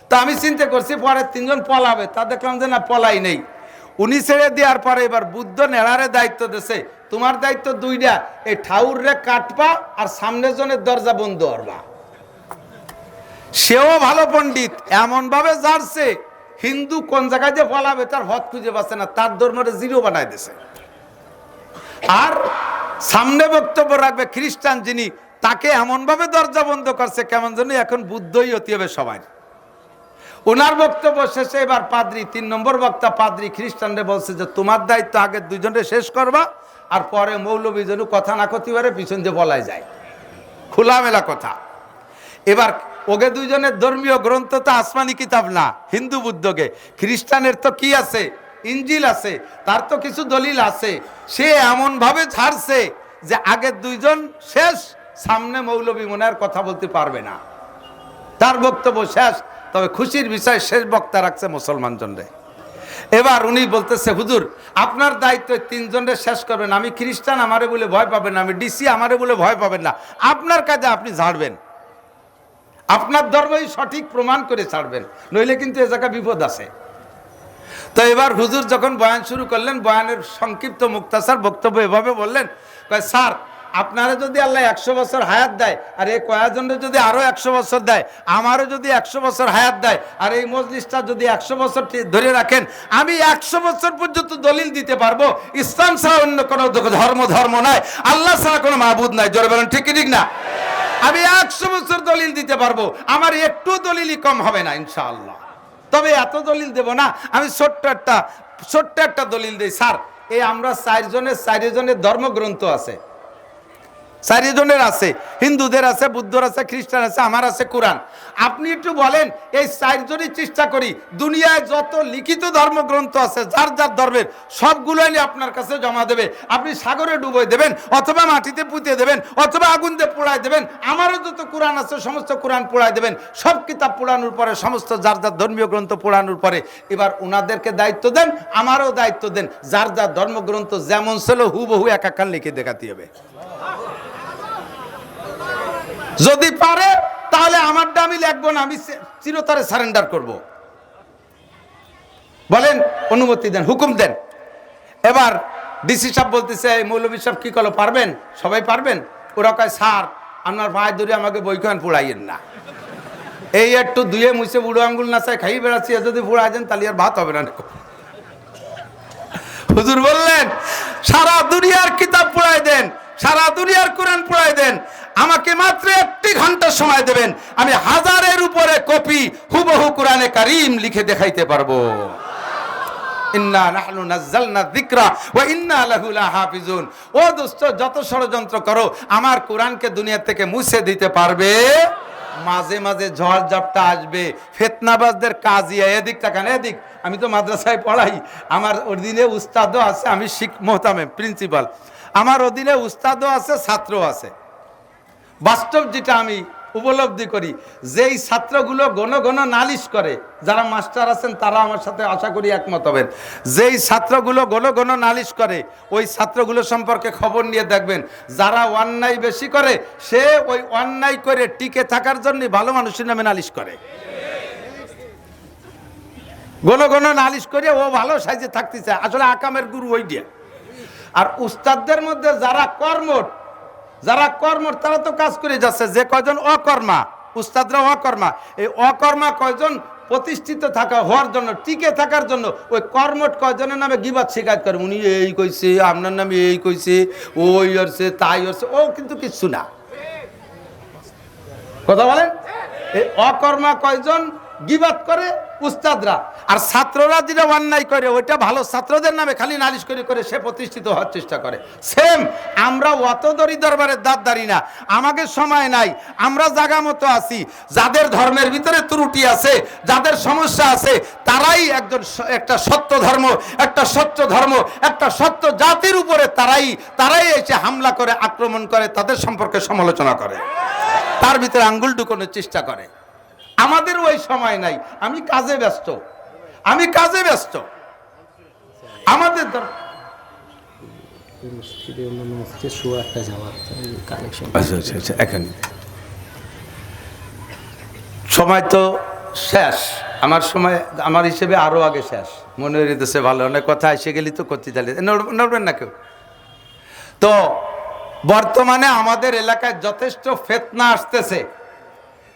তা আমি চিন্তা করছি পরে 3 জন পলাবে, তা দেখলাম যে না, পলাই নেই। উনি ছেড়ে দেওয়ার পরে এবার বুদ্ধ নেড়ারে দায়িত্ব দিয়েছে, তোমার দায়িত্ব 2টা, এই ঠাউরে কাটবা আর সামনের জনের দরজা বন্ধ করবা। সেও ভালো পণ্ডিত, এমন ভাবে জানছে হিন্দু কোন জায়গায় যে পলাবে তার হদ খুঁজে পাচ্ছে না, তার ধর্মের জিরো বানায় দিছে। আর সামনে বক্তব্য রাখবে খ্রিস্টান যিনি, তাকে এমন ভাবে দরজা বন্ধ করছে কেমন যেন এখন বুদ্ধই হতে হবে সবাই। ওনার বক্তব্য শেষে এবার পাদ্রী, 3 নম্বর বক্তা পাদ্রী খ্রিস্টানরে বলছে যে তোমার দায়িত্ব আগে 2 জনের শেষ করবা, আর পরে মৌলবী যেন কথা না করতে পারে, পিছন দিয়ে বলাই যায়, খোলামেলা কথা। এবার ওকে 2 জনের ধর্মীয় গ্রন্থ তো আসমানি কিতাব না, হিন্দু বুদ্ধকে, খ্রিস্টানের তো কি আছে, ইঞ্জিল আছে, তার তো কিছু দলিল আছে। সে এমন ভাবে ছাড়ছে যে আগে 2 জন শেষ, সামনে মৌলবী মনে আর কথা বলতে পারবে না, তার বক্তব্য শেষ। তবে খুশির বিষয় শেষ বক্তা রাখছে মুসলমান জনরে। এবার উনি বলতেছে, হুজুর আপনার দায়িত্ব 3 জনের শেষ করবেন, আমি খ্রিস্টান, আমারে বলে ভয় পাবেন না, আমি ডিসি, আমারে বলে ভয় পাবেন না, আপনার কাজে আপনি ছাড়বেন, আপনার ধর্মই সঠিক প্রমাণ করে ছাড়বেন, নইলে কিন্তু এ জায়গায় বিপদ আছে। তো এবার হুজুর যখন বয়ান শুরু করলেন, বয়ানের সংক্ষিপ্ত মুক্তাসার বক্তব্য এভাবে বললেন, স্যার আপনারা যদি আল্লাহ 100 বছর হায়াত দেয়, আর এই কয়েকজনের যদি আরো 100 বছর দেয়, আমারও যদি 100 বছর হায়াত দেয়, আর এই মজলিসটা যদি 100 বছর ধরে রাখেন, আমি 100 বছর পর্যন্ত দলিল দিতে পারবো ইসলাম ছাড়া অন্য কোনো ধর্ম নাই, আল্লাহ ছাড়া কোনো মাবুদ নাই। জোরে বলেন ঠিক ঠিক না? আমি 100 বছর দলিল দিতে পারবো, আমার একটু দলিলই কম হবে না ইনশাআল্লাহ। তবে এত দলিল দেব না, আমি ছোট্ট একটা দলিল দেই। স্যার এই আমরা 4 জনের ধর্মগ্রন্থ আছে, 4 জনের আছে, হিন্দুদের আছে, বুদ্ধর আছে, খ্রিস্টান আছে, আমার আছে কোরআন। আপনি একটু বলেন, এই 4 জনই চেষ্টা করি দুনিয়ায় যত লিখিত ধর্মগ্রন্থ আছে যার যার ধর্মের সবগুলোই আপনার কাছে জমা দেবে, আপনি সাগরে ডুবোয় দেবেন, অথবা মাটিতে পুঁতে দেবেন, অথবা আগুন দিয়ে পোড়ায় দেবেন, আমারও যত কোরআন আছে সমস্ত কোরআন পোড়ায় দেবেন, সব কিতাব পোড়ানোর পরে, সমস্ত যার যার ধর্মীয় গ্রন্থ পোড়ানোর পরে এবার ওনাদেরকে দায়িত্ব দেন, আমারও দায়িত্ব দেন, যার যার ধর্মগ্রন্থ যেমন ছিল হুবহু একাকার লিখে দেখাতে হবে। যদি পারে তাহলে আমারটা আমি লিখবো না, আমি চিরতরে সারেন্ডার করব। বলেন অনুমতি দেন, হুকুম দেন। এবার ডিসি সাহেব বলতেছে, মৌলভী সাহেব কি করলো, পারবেন? সবাই পারবেন? ওরা কয় স্যার আপনার ভাই ধরে আমাকে বইখান পোড়াইয়েন না, এই একটু ধুয়ে মুছে বুড়ো আঙ্গুল না চাই খাই বেড়াচ্ছি, যদি পোড়াই দেন তাহলে আর ভাত হবে না। হুজুর বললেন সারা দুনিয়ার কিতাব পোড়াই দেন, সারা দুনিয়ার কোরআন পোড়াই দেন, আমাকে মাত্র 1 ঘন্টা সময় দেবেন, আমি 1000-এর উপরে কপি হুবহু কোরআনে কারীম লিখে দেখাইতে পারবো। ইন্না নাহনু নাযালনা যিকরা ওয়া ইন্না লাহু লাহাফিজুন। ও দোস্ত, যত ষড়যন্ত্র করো আমার কোরআনকে দুনিয়া থেকে মুছে দিতে পারবে? মাঝে মাঝে ঝড় ঝাপটা আসবে, ফিতনাবাজদের কাজিয়া, এদিক তাকান এদিক। আমি তো মাদ্রাসায় পড়াই, আমার অধীনে উস্তাদও আছে, আমি মোহতামেম প্রিন্সিপাল, আমার অধীনে উস্তাদও আছে, ছাত্রও আছে। বাস্তব যেটা আমি উপলব্ধি করি, যেই ছাত্রগুলো ঘন ঘন নালিশ করে, যারা মাস্টার আছেন তারা আমার সাথে আশা করি একমত হবেন, যেই ছাত্রগুলো ঘন ঘন নালিশ করে ওই ছাত্রগুলো সম্পর্কে খবর নিয়ে দেখবেন, যারা অন্যায় বেশি করে সে ওই অন্যায় করে টিকে থাকার জন্য ভালো মানুষের নামে নালিশ করে, ঘন ঘন নালিশ করে ও ভালো সাইজে থাকতে চায়, আসলে আকামের গুরু ওই দিয়ে। আর উস্তাদদের মধ্যে যারা কর্মঠ তারা তো কাজ করে যাচ্ছে, যে কয়জন অকর্মা, উস্তাদরা অকর্মা, এই অকর্মা কয়জন প্রতিষ্ঠিত হওয়ার জন্য, টিকে থাকার জন্য ওই কর্মঠ কয়জনের নামে গিবাত শিকায়ত করে, উনি এই কইছে, আপনার নামে এই কইছে, ওই হচ্ছে তাই হচ্ছে, ও কিন্তু কিচ্ছু না। কথা বলেন, এই অকর্মা কয়জন গিবাত করে উস্তাদরা, আর ছাত্ররা যেটা অন্যায় করে ওইটা ভালো ছাত্রদের নামে খালি নালিশ করে সে প্রতিষ্ঠিত হওয়ার চেষ্টা করে। সেম আমরা অত দরি দরবারের দাঁত দাঁড়ি না, আমাদের সময় নাই, আমরা জায়গা মতো আছি। যাদের ধর্মের ভিতরে ত্রুটি আছে, যাদের সমস্যা আছে, তারাই একটা সত্য ধর্ম, একটা সত্য ধর্ম, একটা সত্য জাতির উপরে তারাই এসে হামলা করে, আক্রমণ করে, তাদের সম্পর্কে সমালোচনা করে, তার ভিতরে আঙ্গুল ঢুকানোর চেষ্টা করে। আমাদের ওই সময় নাই, আমি কাজে ব্যস্ত। আমাদের সময় তো শেষ, আমার সময় আমার হিসেবে আরো আগে শেষ, মনে হইতেছে ভালো, অনেক কথা এসে গেলি তো করতে চালিয়ে নড়বেন না কেউ। তো বর্তমানে আমাদের এলাকায় যথেষ্ট ফিতনা আসতেছে,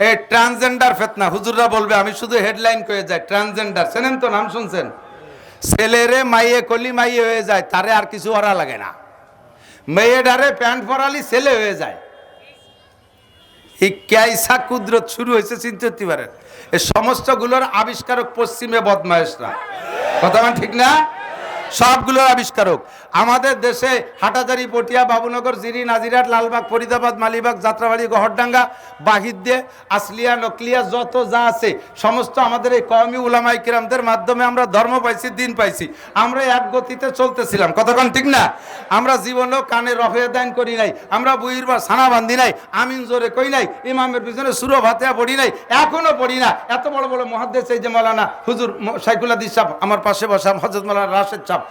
এই ট্রান্সজেন্ডার ফিতনা। হুজুররা বলবে, আমি শুধু হেডলাইন করে যাই, ট্রান্সজেন্ডার চেনেন তো, নাম শুনছেন? ছেলেরে মাইয়ে কলি মাইয়ে হয়ে যায়, তারে আর কিছু ওরা লাগে না, মেয়েডারে প্যান্ট পরালি ছেলে হয়ে যায়। এই ক্যাইসা কুদরত শুরু হয়েছে চিন্তা করতে পারেন। এই সমস্তগুলোর আবিষ্কারক পশ্চিমে বদমায়েশরা, কথা মানে ঠিক না? সবগুলোর আবিষ্কারক আমাদের দেশে হাটাজারি, পটিয়া, বাবুনগর, জিরি, নাজিরাট, লালবাগ, ফরিদাবাদ, মালিবাগ, যাত্রাবাড়ি, গহরডাঙ্গা, বাহিদ্দে, আসলিয়া, নকলিয়া, যত যা আছে সমস্ত আমাদের এই কওমি উলামায়ে কিরামদের মাধ্যমে আমরা ধর্ম পাইছি, দিন পাইছি। আমরা এক গতিতে চলতেছিলাম, কতক্ষণ ঠিক না? আমরা জীবনেও কানে রফে দান করি নাই, আমরা বুইর বা সানা বান্ধি নাই, আমিন জোরে কই নাই, ইমামের পিছনে সুরো ভাতেয়া পড়ি নাই, এখনো পড়ি না। এত বড় বড় মুহাদ্দিস, এই যে মাওলানা হুজুর শাইখুল হাদিস সাহেব আমার পাশে বসা, হযরত মাওলানা রাশেদ সাহেব,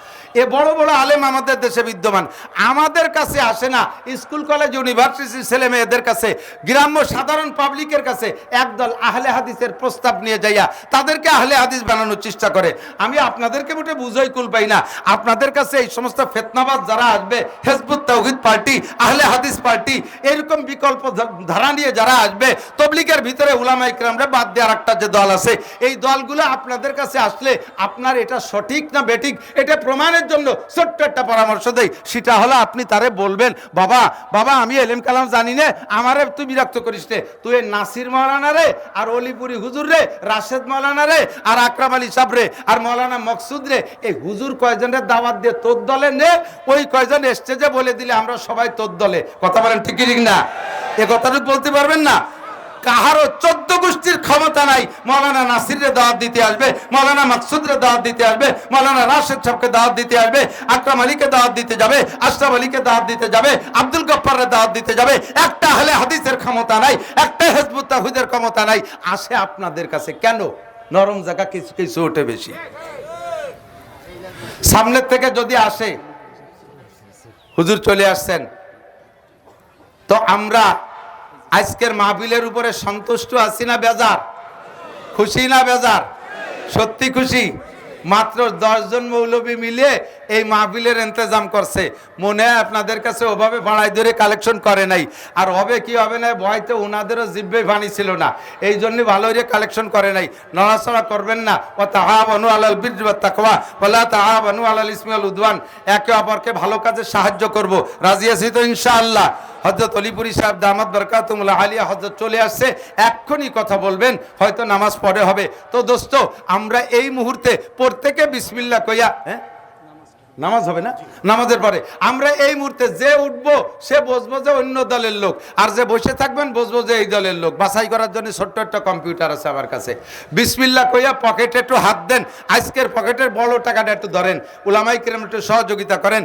এ বড় বড় আলেম আমাদের দেশে বিদ্যমান, আমাদের কাছে আসে না। স্কুল কলেজ ইউনিভার্সিটির ছেলে মেয়েদের কাছে, গ্রাম্য সাধারণ পাবলিকের কাছে একদল আহলে হাদিসের প্রস্তাব নিয়ে যাইয়া তাদেরকে আহলে হাদিস বানানোর চেষ্টা করে। আমি আপনাদেরকে মোটে বুঝাই কুল পাই না, আপনাদের কাছে এই সমস্ত ফিতনাবাজ যারা আসবে, হিজবুত তাওহীদ পার্টি, আহলে হাদিস পার্টি, এরকম বিকল্প ধারা নিয়ে যারা আসবে, তবলিগের ভিতরে উলামায়ে কিরামরা বাদ দিয়ে আরেকটা যে দল আছে, এই দলগুলো আপনাদের কাছে আসলে আপনার এটা সঠিক না বেঠিক এটা প্রমাণের জন্য ছোট্ট একটা পরামর্শ দেই, সেটা হলো আপনি তারে বলবেন, বাবা আমি এলেম কালাম জানি না, আমারে তুই বিরক্ত করিস রে, তুই নাসির মাওলানা রে, আর অলিপুরি হুজুর রে, রাশেদ মাওলানা রে, আর আকরাম আলী সাহেব রে, আর মাওলানা মকসুদ রে, এই হুজুর কয়জনের দাওয়াত দিয়ে তোর দলে নে, ওই কয়জন স্টেজে বলে দিলে আমরা সবাই তোর দলে। কথা বলেন ঠিক ঠিক না? এ কথাটুকু বলতে পারবেন না? কাহারও 14 গোষ্ঠীর ক্ষমতা নাই মাওলানা নাসিরের দাওয়াত দিতে আসবে, মাওলানা মাকসুদের দাওয়াত দিতে আসবে, মাওলানা রাশেদ সাহেবকে দাওয়াত দিতে আসবে, আকরাম আলীকে দাওয়াত দিতে যাবে, আশরাফ আলীকে দাওয়াত দিতে যাবে, আব্দুল গফফারের দাওয়াত দিতে যাবে। একটা আহলে হাদিসের ক্ষমতা নাই, একটা হিজবুত তাওহীদের ক্ষমতা নাই। আসে আপনাদের কাছে কেন? নরম জায়গা কিছু কিছু ওঠে বেশি। সামনের থেকে যদি আসে, হুজুর চলে আসছেন, তো আমরা আজকের মাহফিলের উপরে সন্তুষ্ট আছি না বেজার? খুশি না বেজার? সত্যি খুশি। মাত্র 10 জন মৌলবী মিলে এই মাহফিলের ইন্তজাম করছে, মনে হয় আপনাদের কাছে ওভাবে ভাড়াই ধরে কালেকশন করে নাই। আর হবে কি হবে না ভয়তে ওনাদেরও জিব্বে পানি ছিল না, এই জন্য ভালো করে কালেকশন করে নাই। নড়াচড়া করবেন না। ওয়া তাআওয়ানু আলাল বিররি ওয়াত তাকওয়া ওয়া লা তাআওয়ানু আলাল ইসমি ওয়াল উদওয়ান। একে অপরকে ভালো কাজে সাহায্য করব, রাজি আছি তো ইনশাআল্লাহ? হযরত অলিপুরি সাহেব দামাত বরকাতুহুল আলিয়া হযরত চলে আসছে, এক্ষুনি কথা বলবেন, হয়তো নামাজ পড়ে হবে। তো দোস্ত, আমরা এই মুহূর্তে প্রত্যেকে বিসমিল্লাহ কইয়া, নামাজ হবে না, নামাজের পরে আমরা এই মুহূর্তে যে উঠবো সে বুঝবো যে অন্য দলের লোক, আর যে বসে থাকবেন বুঝবো যে এই দলের লোক। বাছাই করার জন্য ছোট্ট একটা কম্পিউটার আছে আমার কাছে। বিসমিল্লাহ কইয়া পকেটে একটু হাত দেন, আজকের পকেটের বড় টাকাটা একটু ধরেন, উলামায়ে কিরাম একটু সহযোগিতা করেন।